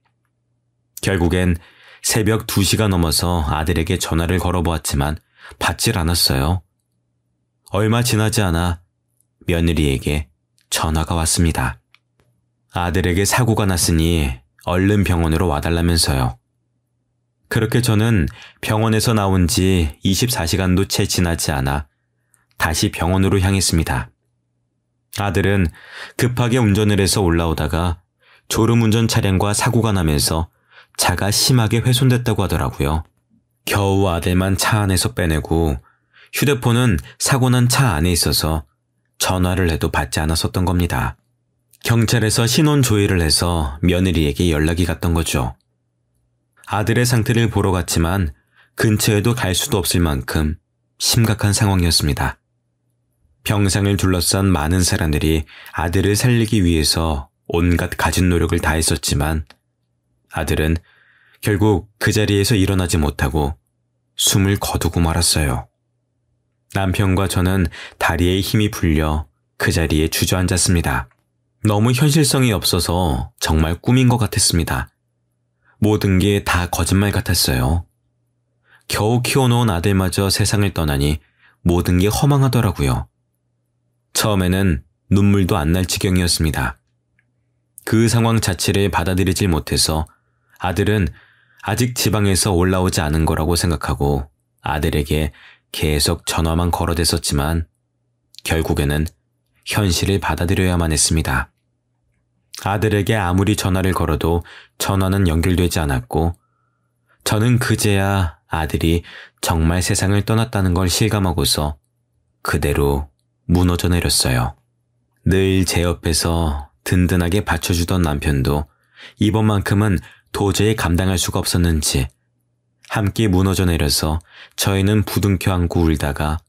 결국엔 새벽 2시가 넘어서 아들에게 전화를 걸어보았지만 받질 않았어요. 얼마 지나지 않아 며느리에게 전화가 왔습니다. 아들에게 사고가 났으니 얼른 병원으로 와달라면서요. 그렇게 저는 병원에서 나온 지 24시간도 채 지나지 않아 다시 병원으로 향했습니다. 아들은 급하게 운전을 해서 올라오다가 졸음운전 차량과 사고가 나면서 차가 심하게 훼손됐다고 하더라고요. 겨우 아들만 차 안에서 빼내고 휴대폰은 사고 난 차 안에 있어서 전화를 해도 받지 않았었던 겁니다. 경찰에서 신원 조회를 해서 며느리에게 연락이 갔던 거죠. 아들의 상태를 보러 갔지만 근처에도 갈 수도 없을 만큼 심각한 상황이었습니다. 병상을 둘러싼 많은 사람들이 아들을 살리기 위해서 온갖 가진 노력을 다했었지만 아들은 결국 그 자리에서 일어나지 못하고 숨을 거두고 말았어요. 남편과 저는 다리에 힘이 풀려 그 자리에 주저앉았습니다. 너무 현실성이 없어서 정말 꿈인 것 같았습니다. 모든 게 다 거짓말 같았어요. 겨우 키워놓은 아들마저 세상을 떠나니 모든 게 허망하더라고요. 처음에는 눈물도 안 날 지경이었습니다. 그 상황 자체를 받아들이질 못해서 아들은 아직 지방에서 올라오지 않은 거라고 생각하고 아들에게 계속 전화만 걸어댔었지만 결국에는 현실을 받아들여야만 했습니다. 아들에게 아무리 전화를 걸어도 전화는 연결되지 않았고 저는 그제야 아들이 정말 세상을 떠났다는 걸 실감하고서 그대로 무너져 내렸어요. 늘 제 옆에서 든든하게 받쳐주던 남편도 이번만큼은 도저히 감당할 수가 없었는지 함께 무너져 내려서 저희는 부둥켜 안고 울다가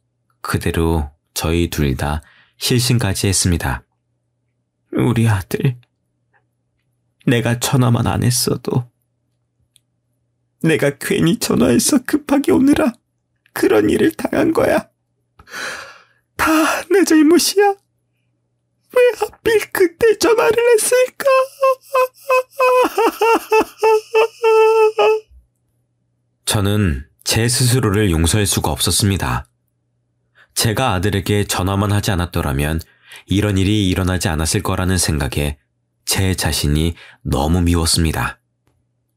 그대로 저희 둘 다 실신까지 했습니다. 우리 아들, 내가 전화만 안 했어도 내가 괜히 전화해서 급하게 오느라 그런 일을 당한 거야. 다 내 잘못이야. 왜 하필 그때 전화를 했을까? 저는 제 스스로를 용서할 수가 없었습니다. 제가 아들에게 전화만 하지 않았더라면 이런 일이 일어나지 않았을 거라는 생각에 제 자신이 너무 미웠습니다.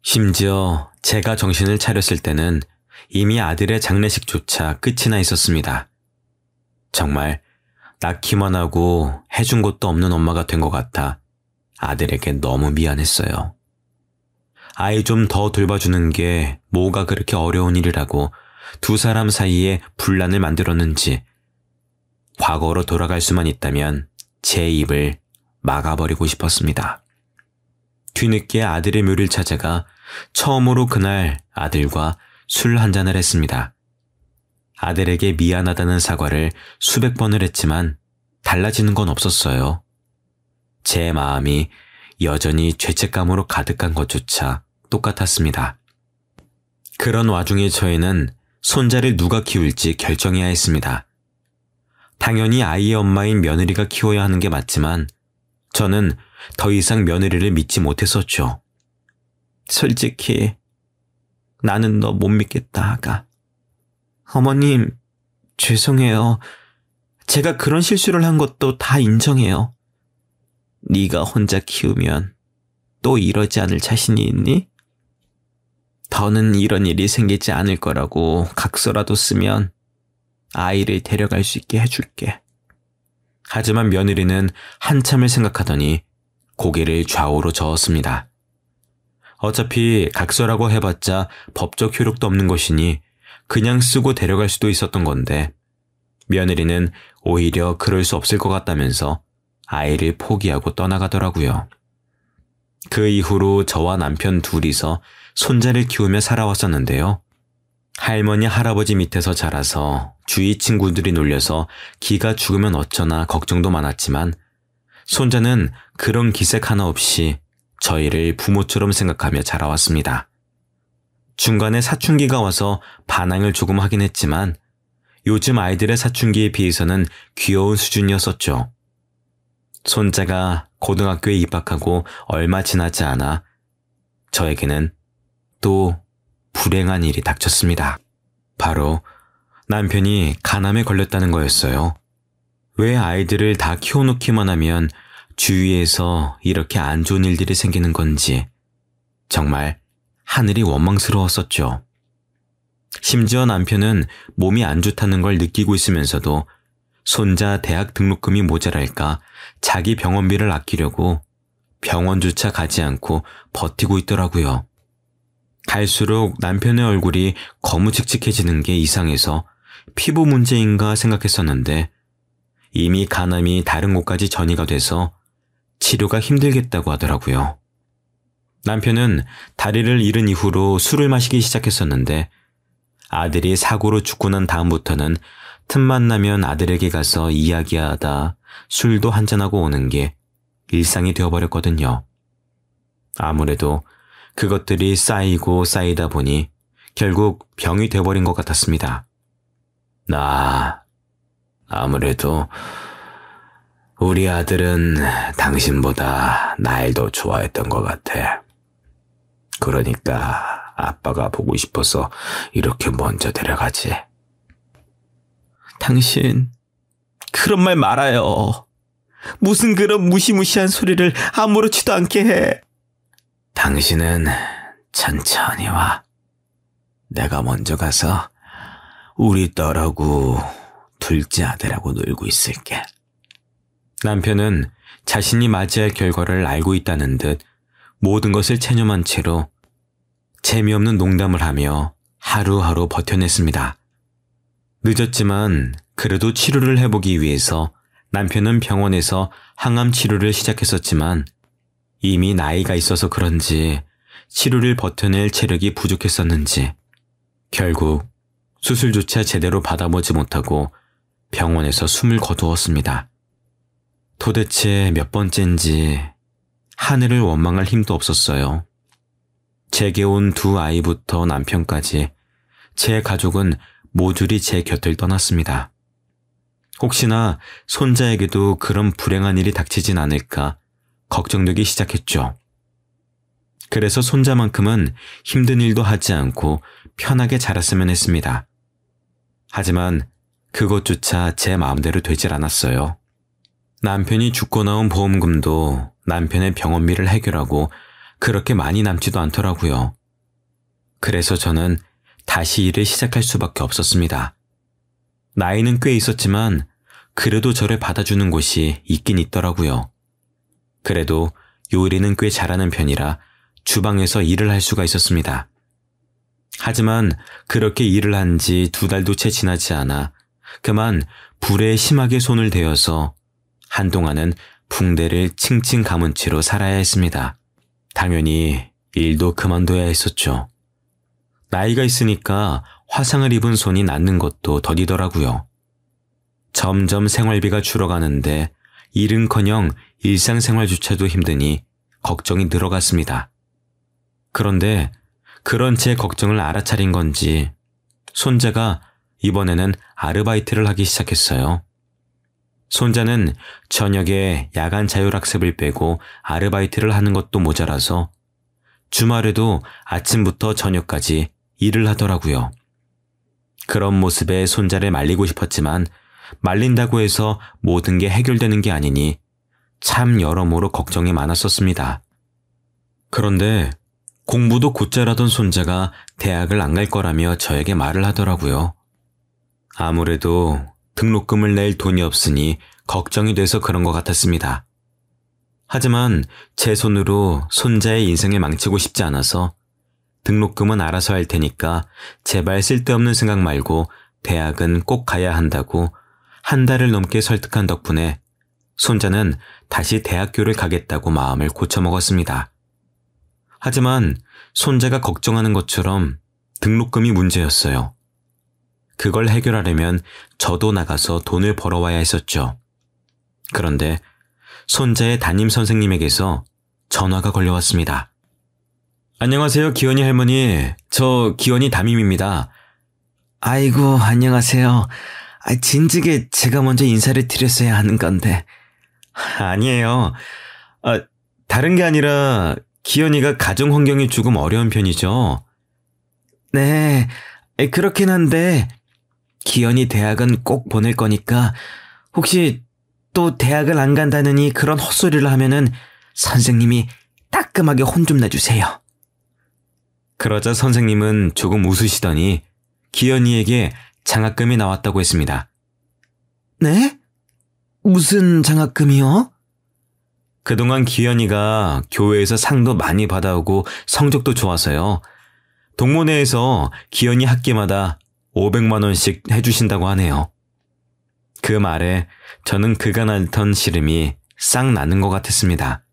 심지어 제가 정신을 차렸을 때는 이미 아들의 장례식조차 끝이 나 있었습니다. 정말 낳기만 하고 해준 것도 없는 엄마가 된 것 같아 아들에게 너무 미안했어요. 아이 좀 더 돌봐주는 게 뭐가 그렇게 어려운 일이라고 두 사람 사이에 분란을 만들었는지 과거로 돌아갈 수만 있다면 제 입을 막아버리고 싶었습니다. 뒤늦게 아들의 묘를 찾아가 처음으로 그날 아들과 술 한잔을 했습니다. 아들에게 미안하다는 사과를 수백 번을 했지만 달라지는 건 없었어요. 제 마음이 여전히 죄책감으로 가득한 것조차 똑같았습니다. 그런 와중에 저희는 손자를 누가 키울지 결정해야 했습니다. 당연히 아이의 엄마인 며느리가 키워야 하는 게 맞지만 저는 더 이상 며느리를 믿지 못했었죠. 솔직히 나는 너 못 믿겠다, 아가. 어머님, 죄송해요. 제가 그런 실수를 한 것도 다 인정해요. 네가 혼자 키우면 또 이러지 않을 자신이 있니? 더는 이런 일이 생기지 않을 거라고 각서라도 쓰면 아이를 데려갈 수 있게 해줄게. 하지만 며느리는 한참을 생각하더니 고개를 좌우로 저었습니다. 어차피 각서라고 해봤자 법적 효력도 없는 것이니 그냥 쓰고 데려갈 수도 있었던 건데 며느리는 오히려 그럴 수 없을 것 같다면서 아이를 포기하고 떠나가더라고요. 그 이후로 저와 남편 둘이서 손자를 키우며 살아왔었는데요. 할머니, 할아버지 밑에서 자라서 주위 친구들이 놀려서 기가 죽으면 어쩌나 걱정도 많았지만 손자는 그런 기색 하나 없이 저희를 부모처럼 생각하며 자라왔습니다. 중간에 사춘기가 와서 반항을 조금 하긴 했지만 요즘 아이들의 사춘기에 비해서는 귀여운 수준이었었죠. 손자가 고등학교에 입학하고 얼마 지나지 않아 저에게는 또 불행한 일이 닥쳤습니다. 바로 남편이 간암에 걸렸다는 거였어요. 왜 아이들을 다 키워놓기만 하면 주위에서 이렇게 안 좋은 일들이 생기는 건지 정말 하늘이 원망스러웠었죠. 심지어 남편은 몸이 안 좋다는 걸 느끼고 있으면서도 손자 대학 등록금이 모자랄까 자기 병원비를 아끼려고 병원조차 가지 않고 버티고 있더라고요. 갈수록 남편의 얼굴이 거무칙칙해지는 게 이상해서 피부 문제인가 생각했었는데 이미 간암이 다른 곳까지 전이가 돼서 치료가 힘들겠다고 하더라고요. 남편은 다리를 잃은 이후로 술을 마시기 시작했었는데 아들이 사고로 죽고 난 다음부터는 틈만 나면 아들에게 가서 이야기하다 술도 한잔하고 오는 게 일상이 되어버렸거든요. 아무래도 그것들이 쌓이고 쌓이다 보니 결국 병이 되어버린 것 같았습니다. 아무래도 우리 아들은 당신보다 날 더 좋아했던 것 같아. 그러니까 아빠가 보고 싶어서 이렇게 먼저 데려가지. 당신, 그런 말 말아요. 무슨 그런 무시무시한 소리를 아무렇지도 않게 해. 당신은 천천히 와. 내가 먼저 가서 우리 딸하고 둘째 아들하고 놀고 있을게. 남편은 자신이 맞이할 결과를 알고 있다는 듯 모든 것을 체념한 채로 재미없는 농담을 하며 하루하루 버텨냈습니다. 늦었지만 그래도 치료를 해보기 위해서 남편은 병원에서 항암 치료를 시작했었지만 이미 나이가 있어서 그런지 치료를 버텨낼 체력이 부족했었는지 결국 수술조차 제대로 받아보지 못하고 병원에서 숨을 거두었습니다. 도대체 몇 번째인지 하늘을 원망할 힘도 없었어요. 제게 온 두 아이부터 남편까지 제 가족은 모조리 제 곁을 떠났습니다. 혹시나 손자에게도 그런 불행한 일이 닥치진 않을까 걱정되기 시작했죠. 그래서 손자만큼은 힘든 일도 하지 않고 편하게 자랐으면 했습니다. 하지만 그것조차 제 마음대로 되질 않았어요. 남편이 죽고 나온 보험금도 남편의 병원비를 해결하고 그렇게 많이 남지도 않더라고요. 그래서 저는 다시 일을 시작할 수밖에 없었습니다. 나이는 꽤 있었지만 그래도 저를 받아주는 곳이 있긴 있더라고요. 그래도 요리는 꽤 잘하는 편이라 주방에서 일을 할 수가 있었습니다. 하지만 그렇게 일을 한 지 2달도 채 지나지 않아 그만 불에 심하게 손을 대어서 한동안은 붕대를 칭칭 감은 채로 살아야 했습니다. 당연히 일도 그만둬야 했었죠. 나이가 있으니까 화상을 입은 손이 낫는 것도 더디더라고요. 점점 생활비가 줄어가는데 일은커녕 일상생활조차도 힘드니 걱정이 늘어갔습니다. 그런데 그런 제 걱정을 알아차린 건지 손자가 이번에는 아르바이트를 하기 시작했어요. 손자는 저녁에 야간 자율학습을 빼고 아르바이트를 하는 것도 모자라서 주말에도 아침부터 저녁까지 일을 하더라고요. 그런 모습에 손자를 말리고 싶었지만 말린다고 해서 모든 게 해결되는 게 아니니 참 여러모로 걱정이 많았었습니다. 그런데 공부도 곧잘하던 손자가 대학을 안 갈 거라며 저에게 말을 하더라고요. 아무래도 등록금을 낼 돈이 없으니 걱정이 돼서 그런 것 같았습니다. 하지만 제 손으로 손자의 인생을 망치고 싶지 않아서 등록금은 알아서 할 테니까 제발 쓸데없는 생각 말고 대학은 꼭 가야 한다고 한 달을 넘게 설득한 덕분에 손자는 다시 대학교를 가겠다고 마음을 고쳐먹었습니다. 하지만 손자가 걱정하는 것처럼 등록금이 문제였어요. 그걸 해결하려면 저도 나가서 돈을 벌어와야 했었죠. 그런데 손자의 담임 선생님에게서 전화가 걸려왔습니다. 안녕하세요, 기현이 할머니. 저 기현이 담임입니다. 아이고, 안녕하세요. 진즉에 제가 먼저 인사를 드렸어야 하는 건데. 아니에요. 다른 게 아니라 기현이가 가정 환경이 조금 어려운 편이죠. 네, 그렇긴 한데 기현이 대학은 꼭 보낼 거니까 혹시 또 대학을 안 간다느니 그런 헛소리를 하면은 선생님이 따끔하게 혼 좀 내주세요. 그러자 선생님은 조금 웃으시더니 기현이에게 장학금이 나왔다고 했습니다. 네? 무슨 장학금이요? 그동안 기현이가 교회에서 상도 많이 받아오고 성적도 좋아서요. 동문회에서 기현이 학기마다 500만 원씩 해주신다고 하네요. 그 말에 저는 그간 앓던 시름이 싹 나는 것 같았습니다.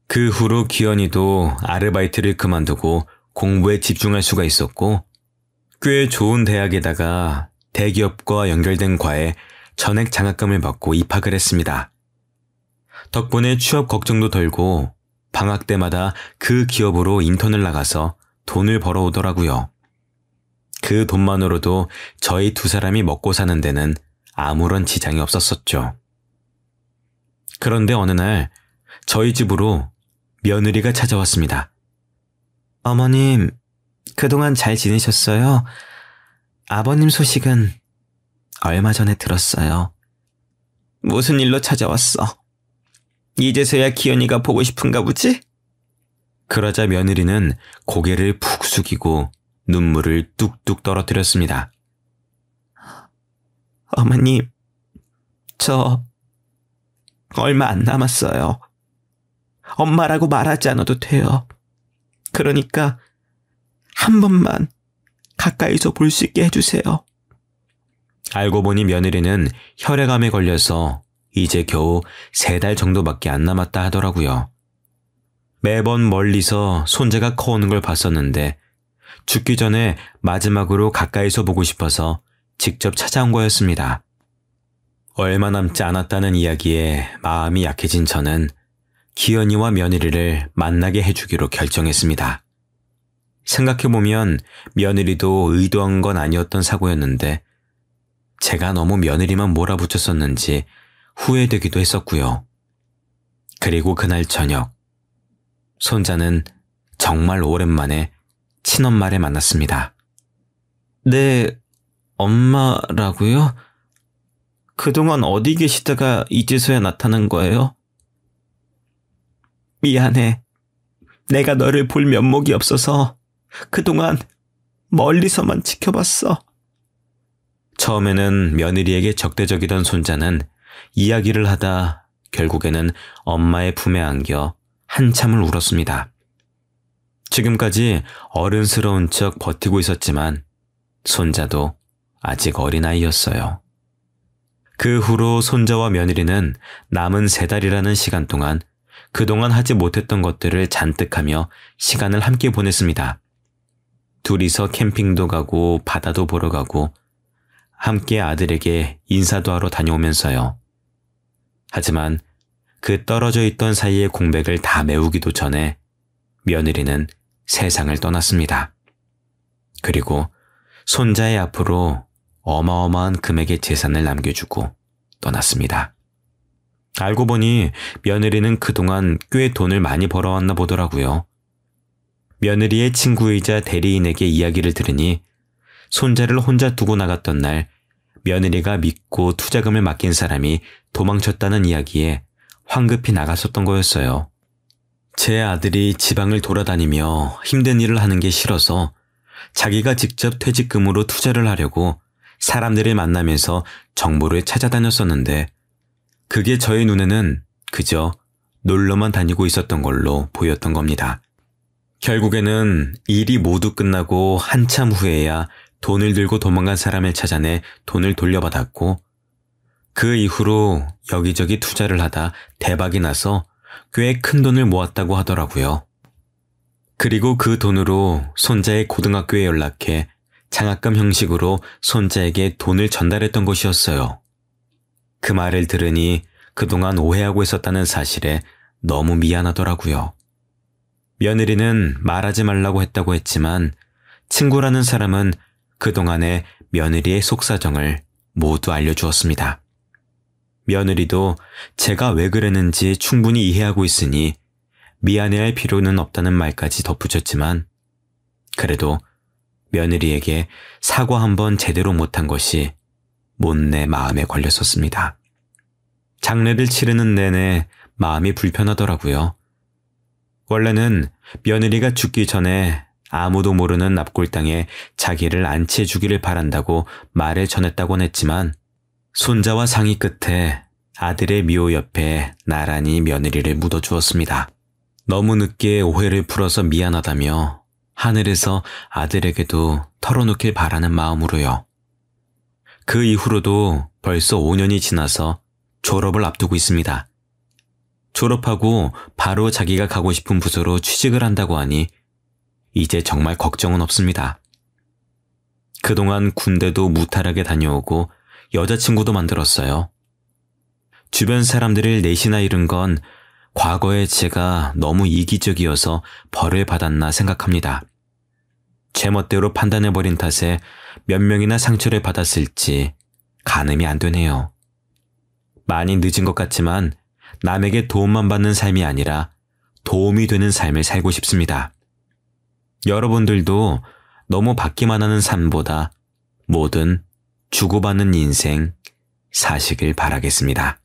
그 후로 기현이도 아르바이트를 그만두고 공부에 집중할 수가 있었고 꽤 좋은 대학에다가 대기업과 연결된 과에 전액 장학금을 받고 입학을 했습니다. 덕분에 취업 걱정도 덜고 방학 때마다 그 기업으로 인턴을 나가서 돈을 벌어오더라고요. 그 돈만으로도 저희 두 사람이 먹고 사는 데는 아무런 지장이 없었었죠. 그런데 어느 날 저희 집으로 며느리가 찾아왔습니다. 어머님, 그동안 잘 지내셨어요? 아버님 소식은 얼마 전에 들었어요. 무슨 일로 찾아왔어? 이제서야 기현이가 보고 싶은가 보지? 그러자 며느리는 고개를 푹 숙이고 눈물을 뚝뚝 떨어뜨렸습니다. 어머님, 저 얼마 안 남았어요. 엄마라고 말하지 않아도 돼요. 그러니까 한 번만 가까이서 볼 수 있게 해주세요. 알고 보니 며느리는 혈액암에 걸려서 이제 겨우 3달 정도밖에 안 남았다 하더라고요. 매번 멀리서 손자가 커오는 걸 봤었는데 죽기 전에 마지막으로 가까이서 보고 싶어서 직접 찾아온 거였습니다. 얼마 남지 않았다는 이야기에 마음이 약해진 저는 기현이와 며느리를 만나게 해주기로 결정했습니다. 생각해보면 며느리도 의도한 건 아니었던 사고였는데 제가 너무 며느리만 몰아붙였었는지 후회되기도 했었고요. 그리고 그날 저녁 손자는 정말 오랜만에 친엄마를 만났습니다. 네, 엄마라고요? 그동안 어디 계시다가 이제서야 나타난 거예요? 미안해. 내가 너를 볼 면목이 없어서 그동안 멀리서만 지켜봤어. 처음에는 며느리에게 적대적이던 손자는 이야기를 하다 결국에는 엄마의 품에 안겨 한참을 울었습니다. 지금까지 어른스러운 척 버티고 있었지만 손자도 아직 어린아이였어요. 그 후로 손자와 며느리는 남은 3달이라는 시간 동안 그동안 하지 못했던 것들을 잔뜩 하며 시간을 함께 보냈습니다. 둘이서 캠핑도 가고 바다도 보러 가고 함께 아들에게 인사도 하러 다녀오면서요. 하지만 그 떨어져 있던 사이의 공백을 다 메우기도 전에 며느리는 세상을 떠났습니다. 그리고 손자의 앞으로 어마어마한 금액의 재산을 남겨주고 떠났습니다. 알고 보니 며느리는 그동안 꽤 돈을 많이 벌어왔나 보더라고요. 며느리의 친구이자 대리인에게 이야기를 들으니 손자를 혼자 두고 나갔던 날 며느리가 믿고 투자금을 맡긴 사람이 도망쳤다는 이야기에 황급히 나갔었던 거였어요. 제 아들이 지방을 돌아다니며 힘든 일을 하는 게 싫어서 자기가 직접 퇴직금으로 투자를 하려고 사람들을 만나면서 정보를 찾아다녔었는데 그게 저의 눈에는 그저 놀러만 다니고 있었던 걸로 보였던 겁니다. 결국에는 일이 모두 끝나고 한참 후에야 돈을 들고 도망간 사람을 찾아내 돈을 돌려받았고 그 이후로 여기저기 투자를 하다 대박이 나서 꽤 큰 돈을 모았다고 하더라고요. 그리고 그 돈으로 손자의 고등학교에 연락해 장학금 형식으로 손자에게 돈을 전달했던 것이었어요. 그 말을 들으니 그동안 오해하고 있었다는 사실에 너무 미안하더라고요. 며느리는 말하지 말라고 했다고 했지만 친구라는 사람은 그동안의 며느리의 속사정을 모두 알려주었습니다. 며느리도 제가 왜 그랬는지 충분히 이해하고 있으니 미안해할 필요는 없다는 말까지 덧붙였지만 그래도 며느리에게 사과 한번 제대로 못한 것이 못내 마음에 걸렸었습니다. 장례를 치르는 내내 마음이 불편하더라고요. 원래는 며느리가 죽기 전에 아무도 모르는 납골당에 자기를 안치해 주기를 바란다고 말을 전했다곤 했지만 손자와 상의 끝에 아들의 묘 옆에 나란히 며느리를 묻어주었습니다. 너무 늦게 오해를 풀어서 미안하다며 하늘에서 아들에게도 털어놓길 바라는 마음으로요. 그 이후로도 벌써 5년이 지나서 졸업을 앞두고 있습니다. 졸업하고 바로 자기가 가고 싶은 부서로 취직을 한다고 하니 이제 정말 걱정은 없습니다. 그동안 군대도 무탈하게 다녀오고 여자친구도 만들었어요. 주변 사람들을 넷이나 잃은 건 과거에 제가 너무 이기적이어서 벌을 받았나 생각합니다. 제멋대로 판단해버린 탓에 몇 명이나 상처를 받았을지 가늠이 안 되네요. 많이 늦은 것 같지만 남에게 도움만 받는 삶이 아니라 도움이 되는 삶을 살고 싶습니다. 여러분들도 너무 받기만 하는 삶보다 뭐든 주고받는 인생 사시길 바라겠습니다.